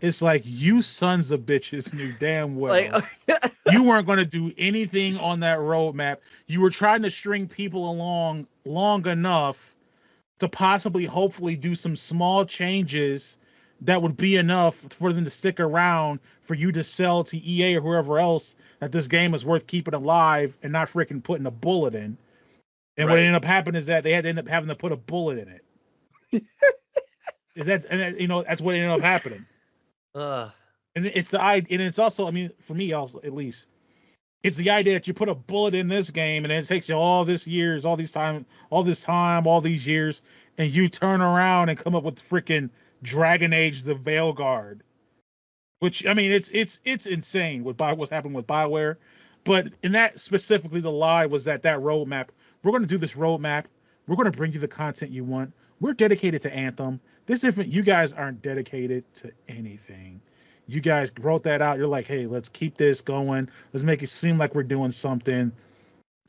Speaker 1: It's like, you sons of bitches knew damn
Speaker 2: Like,
Speaker 1: well you weren't going to do anything on that roadmap. You were trying to string people along long enough to possibly, hopefully, do some small changes that would be enough for them to stick around for you to sell to EA or whoever else that this game is worth keeping alive and not freaking putting a bullet in. And what
Speaker 2: right.
Speaker 1: ended up happening is that they had to end up having to put a bullet in it. That's what ended up happening.
Speaker 2: Uh,
Speaker 1: And it's also, I mean, for me also, at least, it's the idea that you put a bullet in this game and it takes you all this years, all this time, all these years, and you turn around and come up with freaking Dragon Age: The Veilguard, which, I mean, it's insane what's happening with BioWare. But in that specifically, the lie was that roadmap. We're going to do this roadmap. We're going to bring you the content you want. We're dedicated to Anthem. This isn't. You guys aren't dedicated to anything. You guys wrote that out. You're like, hey, let's keep this going. Let's make it seem like we're doing something.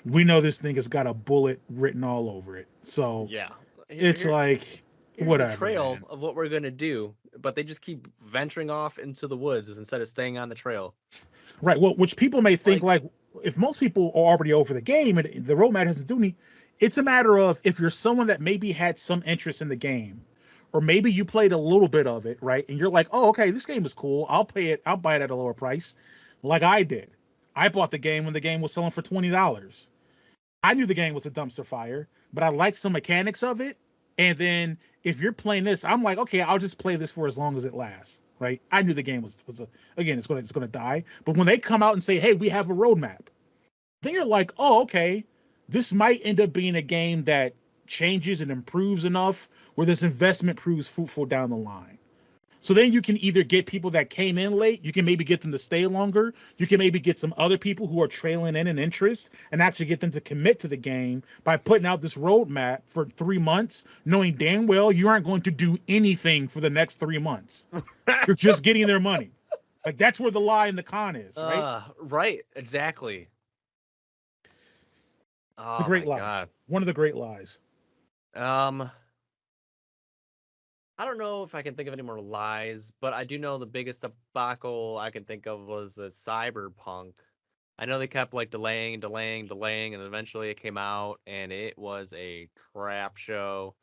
Speaker 1: We know this thing has got a bullet written all over it. So
Speaker 2: yeah.
Speaker 1: it's like,
Speaker 2: Here's
Speaker 1: whatever,
Speaker 2: the trail
Speaker 1: man.
Speaker 2: of what we're gonna do, but they just keep venturing off into the woods instead of staying on the trail.
Speaker 1: Right. Well, which people may think,
Speaker 2: Like,
Speaker 1: like, if most people are already over the game and the roadmap doesn't do anything, it's a matter of, if you're someone that maybe had some interest in the game, or maybe you played a little bit of it, right? And you're like, oh, okay, this game is cool. I'll pay it. I'll buy it at a lower price, like I did. I bought the game when the game was selling for $20. I knew the game was a dumpster fire, but I liked some mechanics of it. And then if you're playing this, I'm like, okay, I'll just play this for as long as it lasts, right? I knew the game again, it's gonna die. But when they come out and say, hey, we have a roadmap, then you're like, oh, okay, this might end up being a game that changes and improves enough where this investment proves fruitful down the line. So then you can either get people that came in late, you can maybe get them to stay longer, you can maybe get some other people who are trailing in interest and actually get them to commit to the game by putting out this roadmap for 3 months, knowing damn well you aren't going to do anything for the next 3 months. You're just getting their money. Like, that's where the lie and the con is, right?
Speaker 2: right, exactly.
Speaker 1: The
Speaker 2: Oh
Speaker 1: great
Speaker 2: my
Speaker 1: lie.
Speaker 2: god.
Speaker 1: One of the great lies.
Speaker 2: I don't know if I can think of any more lies, but I do know the biggest debacle I can think of was the Cyberpunk. I know they kept like delaying, and eventually it came out and it was a crap show.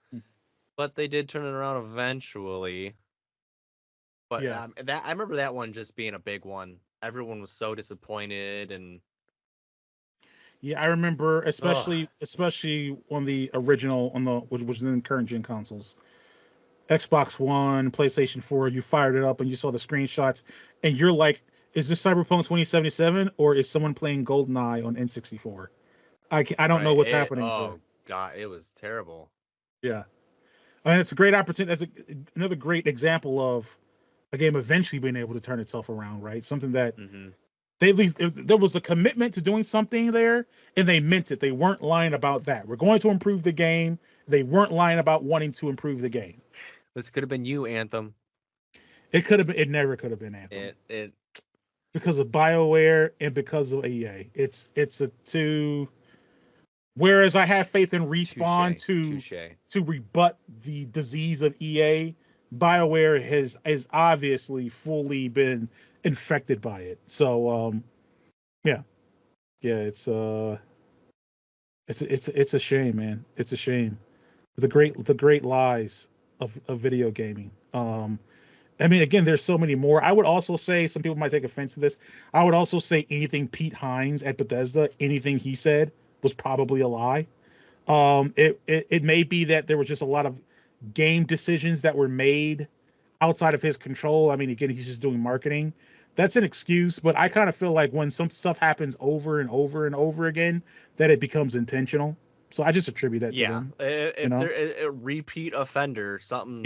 Speaker 2: But they did turn it around eventually. But
Speaker 1: Yeah.
Speaker 2: that I remember that one just being a big one. Everyone was so disappointed and
Speaker 1: Yeah, I remember,
Speaker 2: ugh.
Speaker 1: especially on the original, on the which was in current gen consoles. Xbox One, PlayStation 4, you fired it up and you saw the screenshots, and you're like, is this Cyberpunk 2077 or is someone playing GoldenEye on N64? I don't know
Speaker 2: Right.
Speaker 1: what's happening here.
Speaker 2: Oh God, it was terrible.
Speaker 1: Yeah. I mean, it's a great opportunity. That's another great example of a game eventually being able to turn itself around, right? Something that they at least there was a commitment to doing something there, and they meant it. They weren't lying about that. We're going to improve the game. They weren't lying about wanting to improve the game.
Speaker 2: This could have been you, Anthem.
Speaker 1: It could have been. It never could have been Anthem.
Speaker 2: It
Speaker 1: Because of BioWare and because of EA. It's a two. Whereas I have faith in Respawn to rebut the disease of EA, BioWare has obviously fully been infected by it. So yeah, it's a shame, man. It's a shame. The great lies of video gaming. I mean, again, there's so many more. I would also say, some people might take offense to this, I would also say anything Pete Hines at Bethesda, anything he said was probably a lie. It may be that there was just a lot of game decisions that were made outside of his control. I mean, again, he's just doing marketing. That's an excuse, but I kind of feel like when some stuff happens over and over and over again, that it becomes intentional. So I just attribute that to them.
Speaker 2: If they're a repeat offender, something's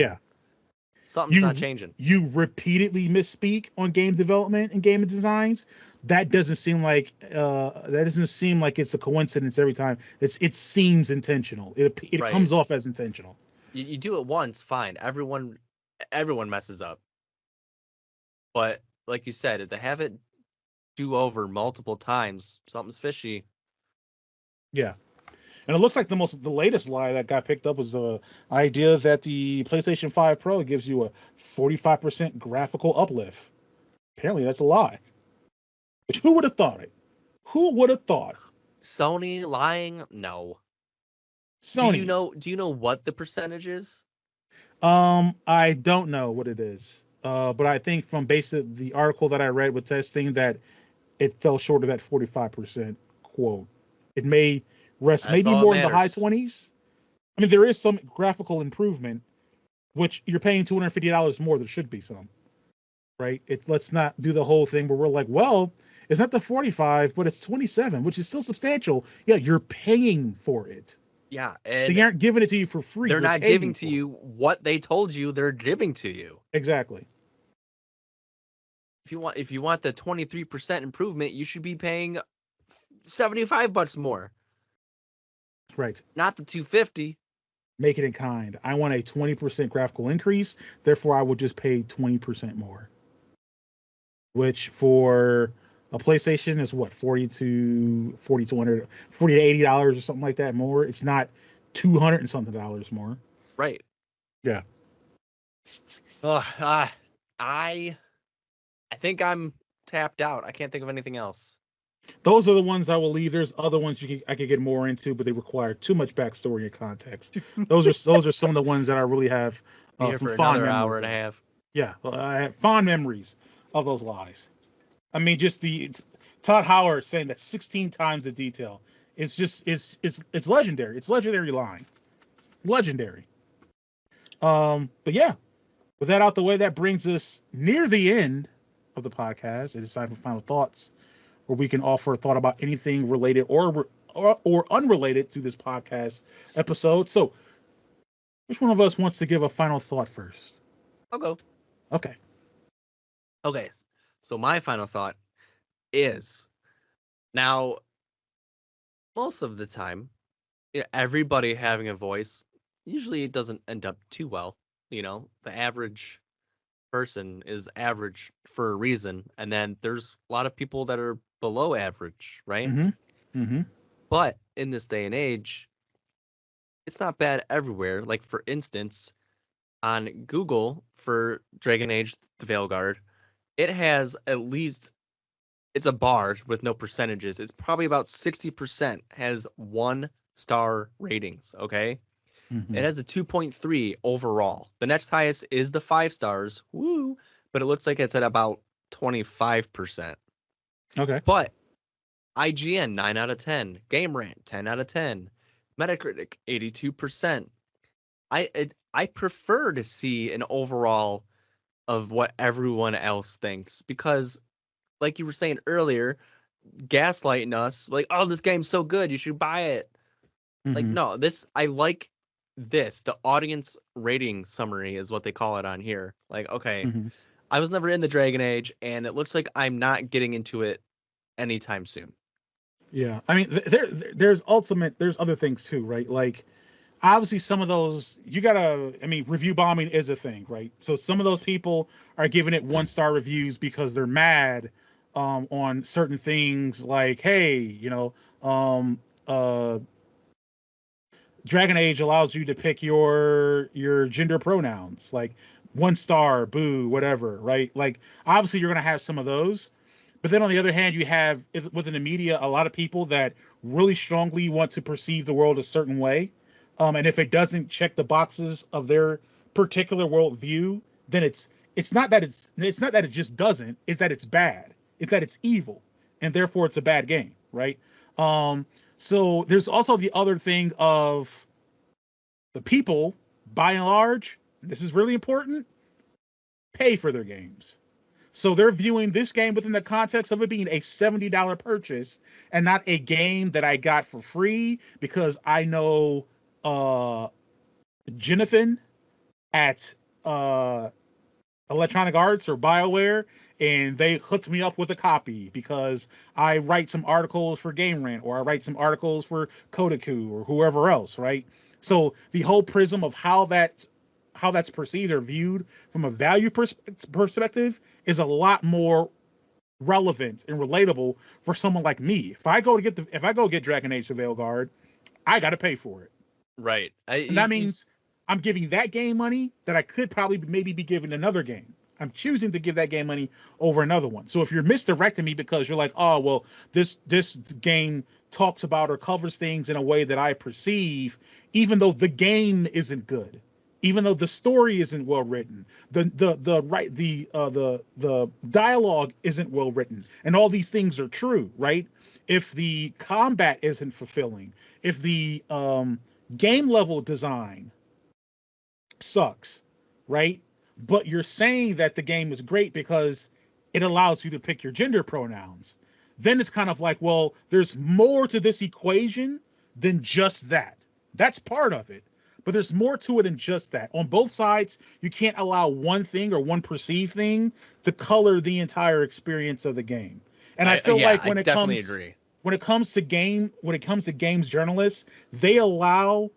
Speaker 2: not changing.
Speaker 1: You repeatedly misspeak on game development and game designs. That doesn't seem like it's a coincidence every time. It seems intentional. It
Speaker 2: Right.
Speaker 1: comes off as intentional.
Speaker 2: You do it once, fine. Everyone messes up. But like you said, if they have it do over multiple times, something's fishy.
Speaker 1: Yeah. And it looks like the latest lie that got picked up was the idea that the PlayStation 5 Pro gives you a 45% graphical uplift. Apparently that's a lie. Which, who would have thought it? Who would have thought?
Speaker 2: Sony lying? No.
Speaker 1: Sony.
Speaker 2: Do you know what the percentage is?
Speaker 1: I don't know what it is. But I think from the article that I read with testing that it fell short of that 45% quote. It may rest maybe more in the high 20s. I mean, there is some graphical improvement, which you're paying $250 more. There should be some, right? Let's not do the whole thing where we're like, well, it's not the 45, but it's 27, which is still substantial. Yeah, you're paying for it.
Speaker 2: Yeah, and
Speaker 1: they aren't giving it to you for free.
Speaker 2: They're not giving to you what they told you they're giving to you.
Speaker 1: Exactly.
Speaker 2: If you want the 23% improvement, you should be paying $75 more.
Speaker 1: Right.
Speaker 2: Not the $250.
Speaker 1: Make it in kind. I want a 20% graphical increase. Therefore, I will just pay 20% more. Which for a PlayStation is what, $40 to $80 or something like that more. It's not $200 and something dollars more.
Speaker 2: Right.
Speaker 1: Yeah.
Speaker 2: I think I'm tapped out. I can't think of anything else.
Speaker 1: Those are the ones I will leave. There's other ones I could get more into, but they require too much backstory and context. Those are some of the ones that I really have some fond memories.
Speaker 2: Hour and a half.
Speaker 1: Yeah, I have fond memories of those lies. I mean, just Todd Howard saying that 16 times the detail. It's legendary. It's legendary lying. Legendary. But yeah, with that out the way, that brings us near the end of the podcast. It's time for final thoughts, where we can offer a thought about anything related or unrelated to this podcast episode. So, which one of us wants to give a final thought first?
Speaker 2: I'll go.
Speaker 1: Okay.
Speaker 2: So my final thought is, now, most of the time, everybody having a voice, usually it doesn't end up too well. The average person is average for a reason, and then there's a lot of people that are below average, right?
Speaker 1: Mm-hmm. Mm-hmm.
Speaker 2: But in this day and age, it's not bad everywhere. Like, for instance, on Google for Dragon Age the Veilguard, it has at least, it's a bar with no percentages. It's probably about 60% has 1-star ratings, okay?
Speaker 1: Mm-hmm.
Speaker 2: It has a 2.3 overall. The next highest is the 5 stars, woo, but it looks like it's at about 25%.
Speaker 1: Okay.
Speaker 2: But IGN, 9 out of 10. Game Rant, 10 out of 10. Metacritic, 82%. I prefer to see an overall of what everyone else thinks because, like you were saying earlier, gaslighting us like, oh, this game's so good, you should buy it. Like,
Speaker 1: Mm-hmm.
Speaker 2: no, I like this. The audience rating summary is what they call it on here. Like, okay,
Speaker 1: Mm-hmm.
Speaker 2: I was never in the Dragon Age, and it looks like I'm not getting into it anytime soon.
Speaker 1: Yeah, I mean, there's other things too, right? Like, obviously, some of those you gotta. I mean, review bombing is a thing, right? So some of those people are giving it 1-star reviews because they're mad on certain things, like, hey, um, uh, Dragon Age allows you to pick your gender pronouns, like 1-star, boo, whatever, right? Like, obviously, you're gonna have some of those. But then on the other hand, you have within the media a lot of people that really strongly want to perceive the world a certain way, and if it doesn't check the boxes of their particular worldview, then it's not that it just doesn't. It's that it's bad. It's that it's evil, and therefore it's a bad game, right? Um, so there's also the other thing of the people, by and large. This is really important. Pay for their games. So they're viewing this game within the context of it being a $70 purchase and not a game that I got for free because I know uh Jennifer at uh Electronic Arts or BioWare, and they hooked me up with a copy because I write some articles for Game Rant or I write some articles for Kotaku or whoever else, right? So the whole prism of how that's perceived or viewed from a value perspective is a lot more relevant and relatable for someone like me. If I go get Dragon Age the Veilguard, I got to pay for it.
Speaker 2: Right.
Speaker 1: And that means I'm giving that game money that I could probably maybe be giving another game. I'm choosing to give that game money over another one. So if you're misdirecting me because you're like, oh well, this game talks about or covers things in a way that I perceive, even though the game isn't good, even though the story isn't well written, the dialogue isn't well written, and all these things are true, right? If the combat isn't fulfilling, if the game level design sucks, right? But you're saying that the game is great because it allows you to pick your gender pronouns. Then it's kind of like, well, there's more to this equation than just that. That's part of it. But there's more to it than just that. On both sides, you can't allow one thing or one perceived thing to color the entire experience of the game. And I feel
Speaker 2: Yeah,
Speaker 1: like
Speaker 2: I definitely agree.
Speaker 1: when it comes to games journalists, they allow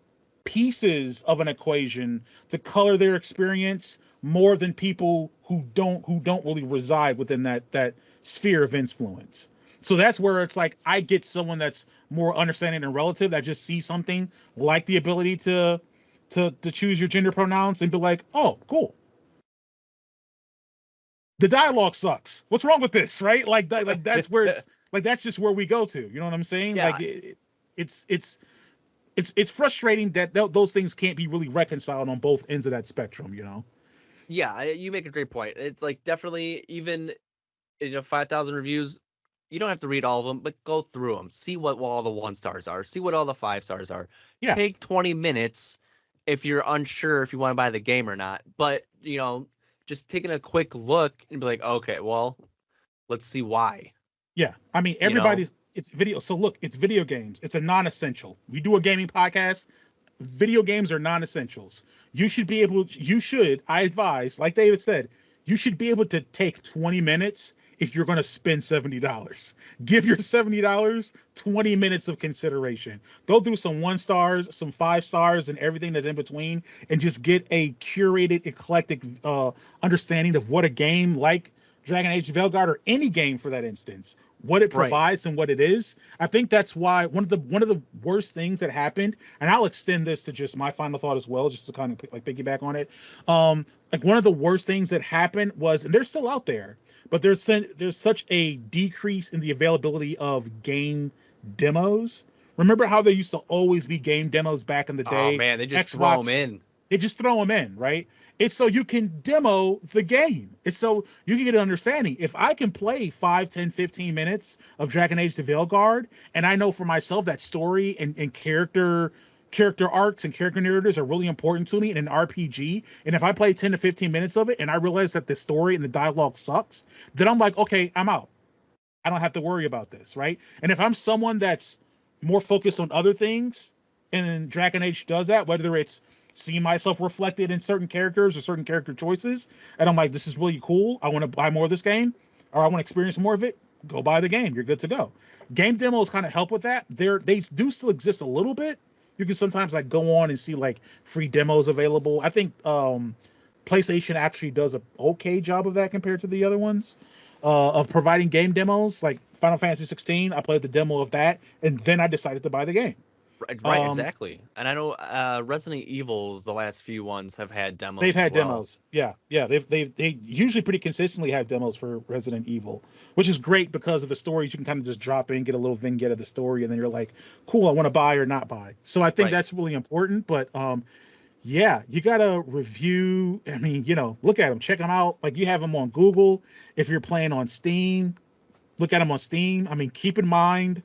Speaker 1: pieces of an equation to color their experience more than people who don't really reside within that sphere of influence. So that's where it's like I get someone that's more understanding and relative that just sees something like the ability to choose your gender pronouns and be like, oh, cool. The dialogue sucks. What's wrong with this? Right? Like that's where it's like that's just where we go to. You know what I'm saying?
Speaker 2: Yeah.
Speaker 1: Like it's it's frustrating that those things can't be really reconciled on both ends of that spectrum.
Speaker 2: Yeah, you make a great point. It's like definitely even 5,000 reviews, you don't have to read all of them, but go through them. See what all the 1-stars are. See what all the 5-stars are.
Speaker 1: Yeah.
Speaker 2: Take 20 minutes if you're unsure if you want to buy the game or not. But, just taking a quick look and be like, okay, well, let's see why.
Speaker 1: Yeah. I mean, it's video. So look, it's video games. It's a non-essential. We do a gaming podcast. Video games are non-essentials. I advise, like David said, you should be able to take 20 minutes if you're going to spend $70. Give your $70 20 minutes of consideration. Go through some 1-stars, some 5-stars, and everything that's in between, and just get a curated, eclectic understanding of what a game like Dragon Age Veilguard or any game for that instance, what it provides and what it is. I think that's why one of the worst things that happened, and I'll extend this to just my final thought as well, just to kind of like piggyback on it. Like one of the worst things that happened was, and they're still out there, but there's such a decrease in the availability of game demos. Remember how there used to always be game demos back in the day?
Speaker 2: Oh man, they just throw them in.
Speaker 1: They just throw them in, right? It's so you can demo the game. It's so you can get an understanding. If I can play 5, 10, 15 minutes of Dragon Age the Veilguard, and I know for myself that story and character character arcs and character narratives are really important to me in an RPG. And if I play 10 to 15 minutes of it and I realize that the story and the dialogue sucks, then I'm like, okay, I'm out. I don't have to worry about this, right? And if I'm someone that's more focused on other things, and then Dragon Age does that, whether it's seeing myself reflected in certain characters or certain character choices, and I'm like, this is really cool. I want to buy more of this game, or I want to experience more of it. Go buy the game. You're good to go. Game demos kind of help with that. They do still exist a little bit. You can sometimes like go on and see like free demos available. I think PlayStation actually does a okay job of that compared to the other ones. Of providing game demos, like Final Fantasy 16. I played the demo of that, and then I decided to buy the game.
Speaker 2: Right, exactly. And I know Resident Evil's the last few ones have had demos.
Speaker 1: They've had
Speaker 2: as well.
Speaker 1: demos, yeah. They usually pretty consistently have demos for Resident Evil, which is great because of the stories. You can kind of just drop in, get a little vignette of the story, and then you're like, cool, I want to buy or not buy. So I think that's really important. But yeah, you gotta review. I mean, look at them, check them out. Like you have them on Google. If you're playing on Steam, look at them on Steam. I mean, keep in mind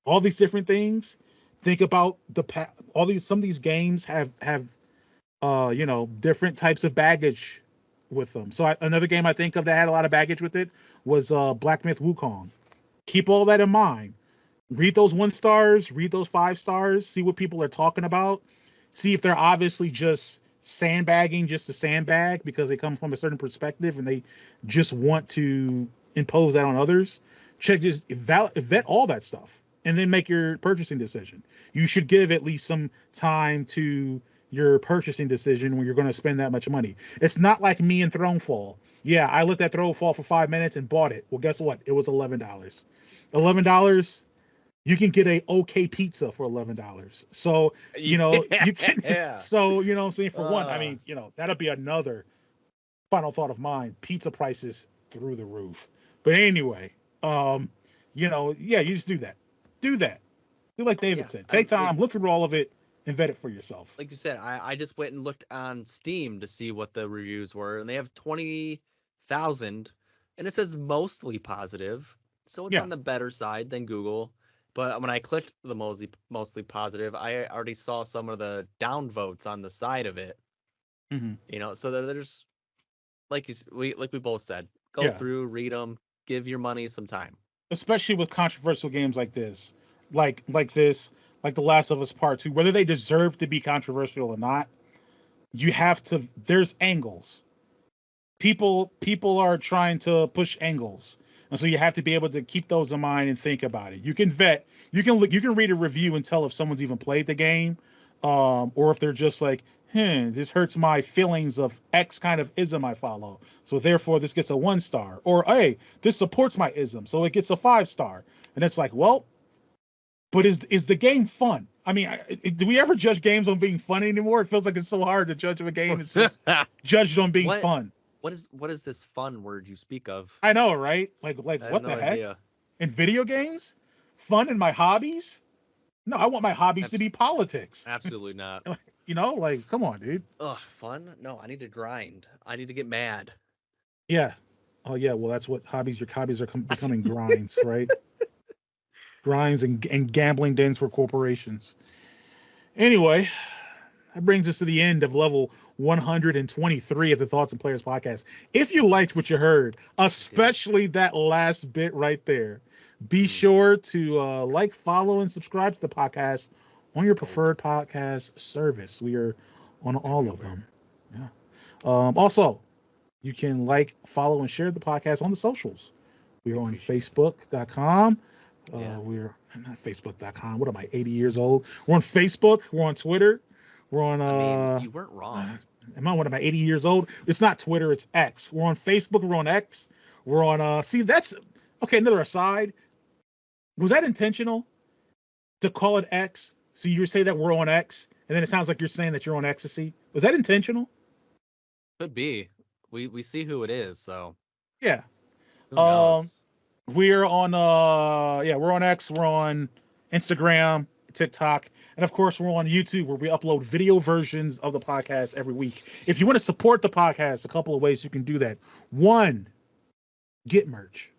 Speaker 1: all these different things. Think about some of these games have different types of baggage with them. So another game I think of that had a lot of baggage with it was Black Myth Wukong. Keep all that in mind. Read those 1 stars, read those 5 stars, see what people are talking about. See if they're obviously just sandbagging just to sandbag because they come from a certain perspective and they just want to impose that on others. Vet all that stuff and then make your purchasing decision. You should give at least some time to your purchasing decision when you're going to spend that much money. It's not like me in Thronefall. Yeah, I looked at Thronefall for 5 minutes and bought it. Well, guess what? It was $11. $11. You can get a okay pizza for $11. So, you can,
Speaker 2: yeah.
Speaker 1: So, what I'm saying? For one, I mean, that'll be another final thought of mine. Pizza prices through the roof. But anyway, you just do that. Do like David said. Take time, look through all of it, and vet it for yourself.
Speaker 2: Like you said, I just went and looked on Steam to see what the reviews were, and they have 20,000, and it says mostly positive. So it's on the better side than Google. But when I clicked the mostly positive, I already saw some of the downvotes on the side of it.
Speaker 1: Mm-hmm.
Speaker 2: So there's we both said, go through, read them, give your money some time.
Speaker 1: Especially with controversial games like this, like The Last of Us Part 2, whether they deserve to be controversial or not, you have to. There's angles. People are trying to push angles. And so you have to be able to keep those in mind and think about it. You can vet, you can read a review and tell if someone's even played the game, or if they're just like, this hurts my feelings of X kind of ism I follow. So therefore this gets a 1 star. Or, hey, this supports my ism, so it gets a 5 star. And it's like, well, but is the game fun? I mean, do we ever judge games on being fun anymore? It feels like it's so hard to judge if a game is just judged on being fun.
Speaker 2: What is this fun word you speak of?
Speaker 1: I know, right? Like what the heck? Idea. In video games? Fun in my hobbies? No, I want my hobbies to be politics.
Speaker 2: Absolutely not.
Speaker 1: Come on, dude.
Speaker 2: Ugh, fun? No, I need to grind. I need to get mad.
Speaker 1: Yeah. Oh, yeah. Well, that's what hobbies. Your hobbies are becoming grinds, right? Grinds and gambling dens for corporations. Anyway, that brings us to the end of level 123 of the Thoughts and Players podcast. If you liked what you heard, especially that last bit right there, be sure to like, follow, and subscribe to the podcast on your preferred podcast service. We are on all of them. Yeah. Also, you can like, follow, and share the podcast on the socials. We're on Facebook.com. We're not Facebook.com. What am I, 80 years old? We're on Facebook. We're on Twitter. We're on.
Speaker 2: I mean, you weren't wrong.
Speaker 1: Am I 80 years old? It's not Twitter. It's X. We're on Facebook. We're on X. We're on. See, that's okay. Another aside. Was that intentional to call it X? So you say that we're on X, and then it sounds like you're saying that you're on ecstasy. Was that intentional?
Speaker 2: Could be. We see who it is. So
Speaker 1: yeah.
Speaker 2: Who knows?
Speaker 1: We're on we're on X, we're on Instagram, TikTok, and of course we're on YouTube where we upload video versions of the podcast every week. If you want to support the podcast, a couple of ways you can do that. One, get merch.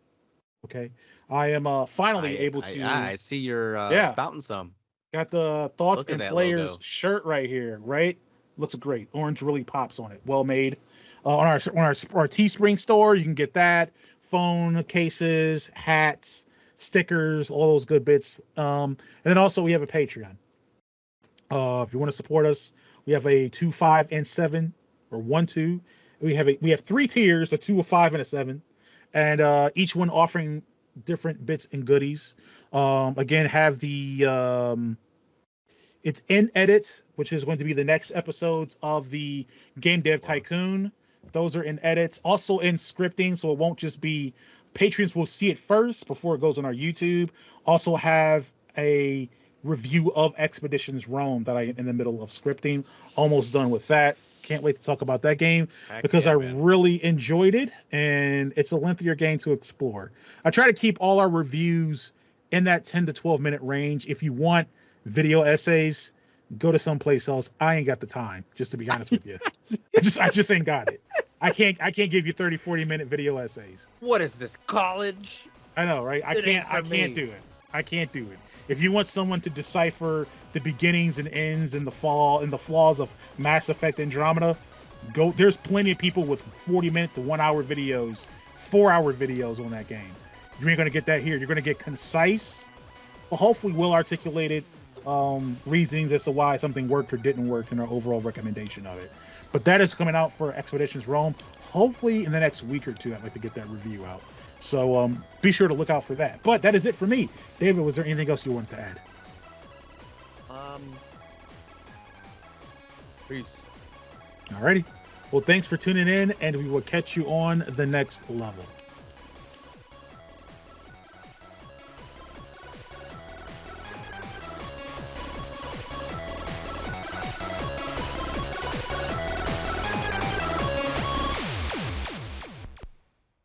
Speaker 1: Okay. I am finally able to
Speaker 2: I see you're spouting some.
Speaker 1: Got the Thoughts
Speaker 2: Look at
Speaker 1: and
Speaker 2: that
Speaker 1: Players
Speaker 2: logo.
Speaker 1: shirt right here, right? Looks great. Orange really pops on it. Well made. On our Teespring store, you can get that. Phone cases, hats, stickers, all those good bits. And then also we have a Patreon. If you want to support us, we have a 2, 5, and 7, or 1, 2. We have 3 tiers: a 2, a 5, and a 7, and each one offering different bits and goodies. Again, have the it's in edit, which is going to be the next episodes of the Game Dev Tycoon. Those are in edits, also in scripting, so it won't just be patrons will see it first before it goes on our YouTube. Also have a review of Expeditions Rome that I am in the middle of scripting. Almost done with that. Can't wait to talk about that game because I really enjoyed it, and it's a lengthier game to explore. I try to keep all our reviews in that 10 to 12 minute range. If you want video essays, go to someplace else. I ain't got the time, just to be honest with you. I just ain't got it. I can't give you 30, 40-minute video essays.
Speaker 2: What is this, college?
Speaker 1: I know, right? I can't do it. I can't do it. If you want someone to decipher the beginnings and ends and the flaws of Mass Effect Andromeda, go. There's plenty of people with 40-minute to 1-hour videos, 4-hour videos on that game. You ain't gonna get that here. You're gonna get concise, but hopefully well-articulated reasonings as to why something worked or didn't work in our overall recommendation of it. But that is coming out for Expeditions Rome. Hopefully in the next week or two, I'd like to get that review out. So be sure to look out for that. But that is it for me. David, was there anything else you wanted to add?
Speaker 2: Peace.
Speaker 1: Alrighty. Well, thanks for tuning in, and we will catch you on the next level.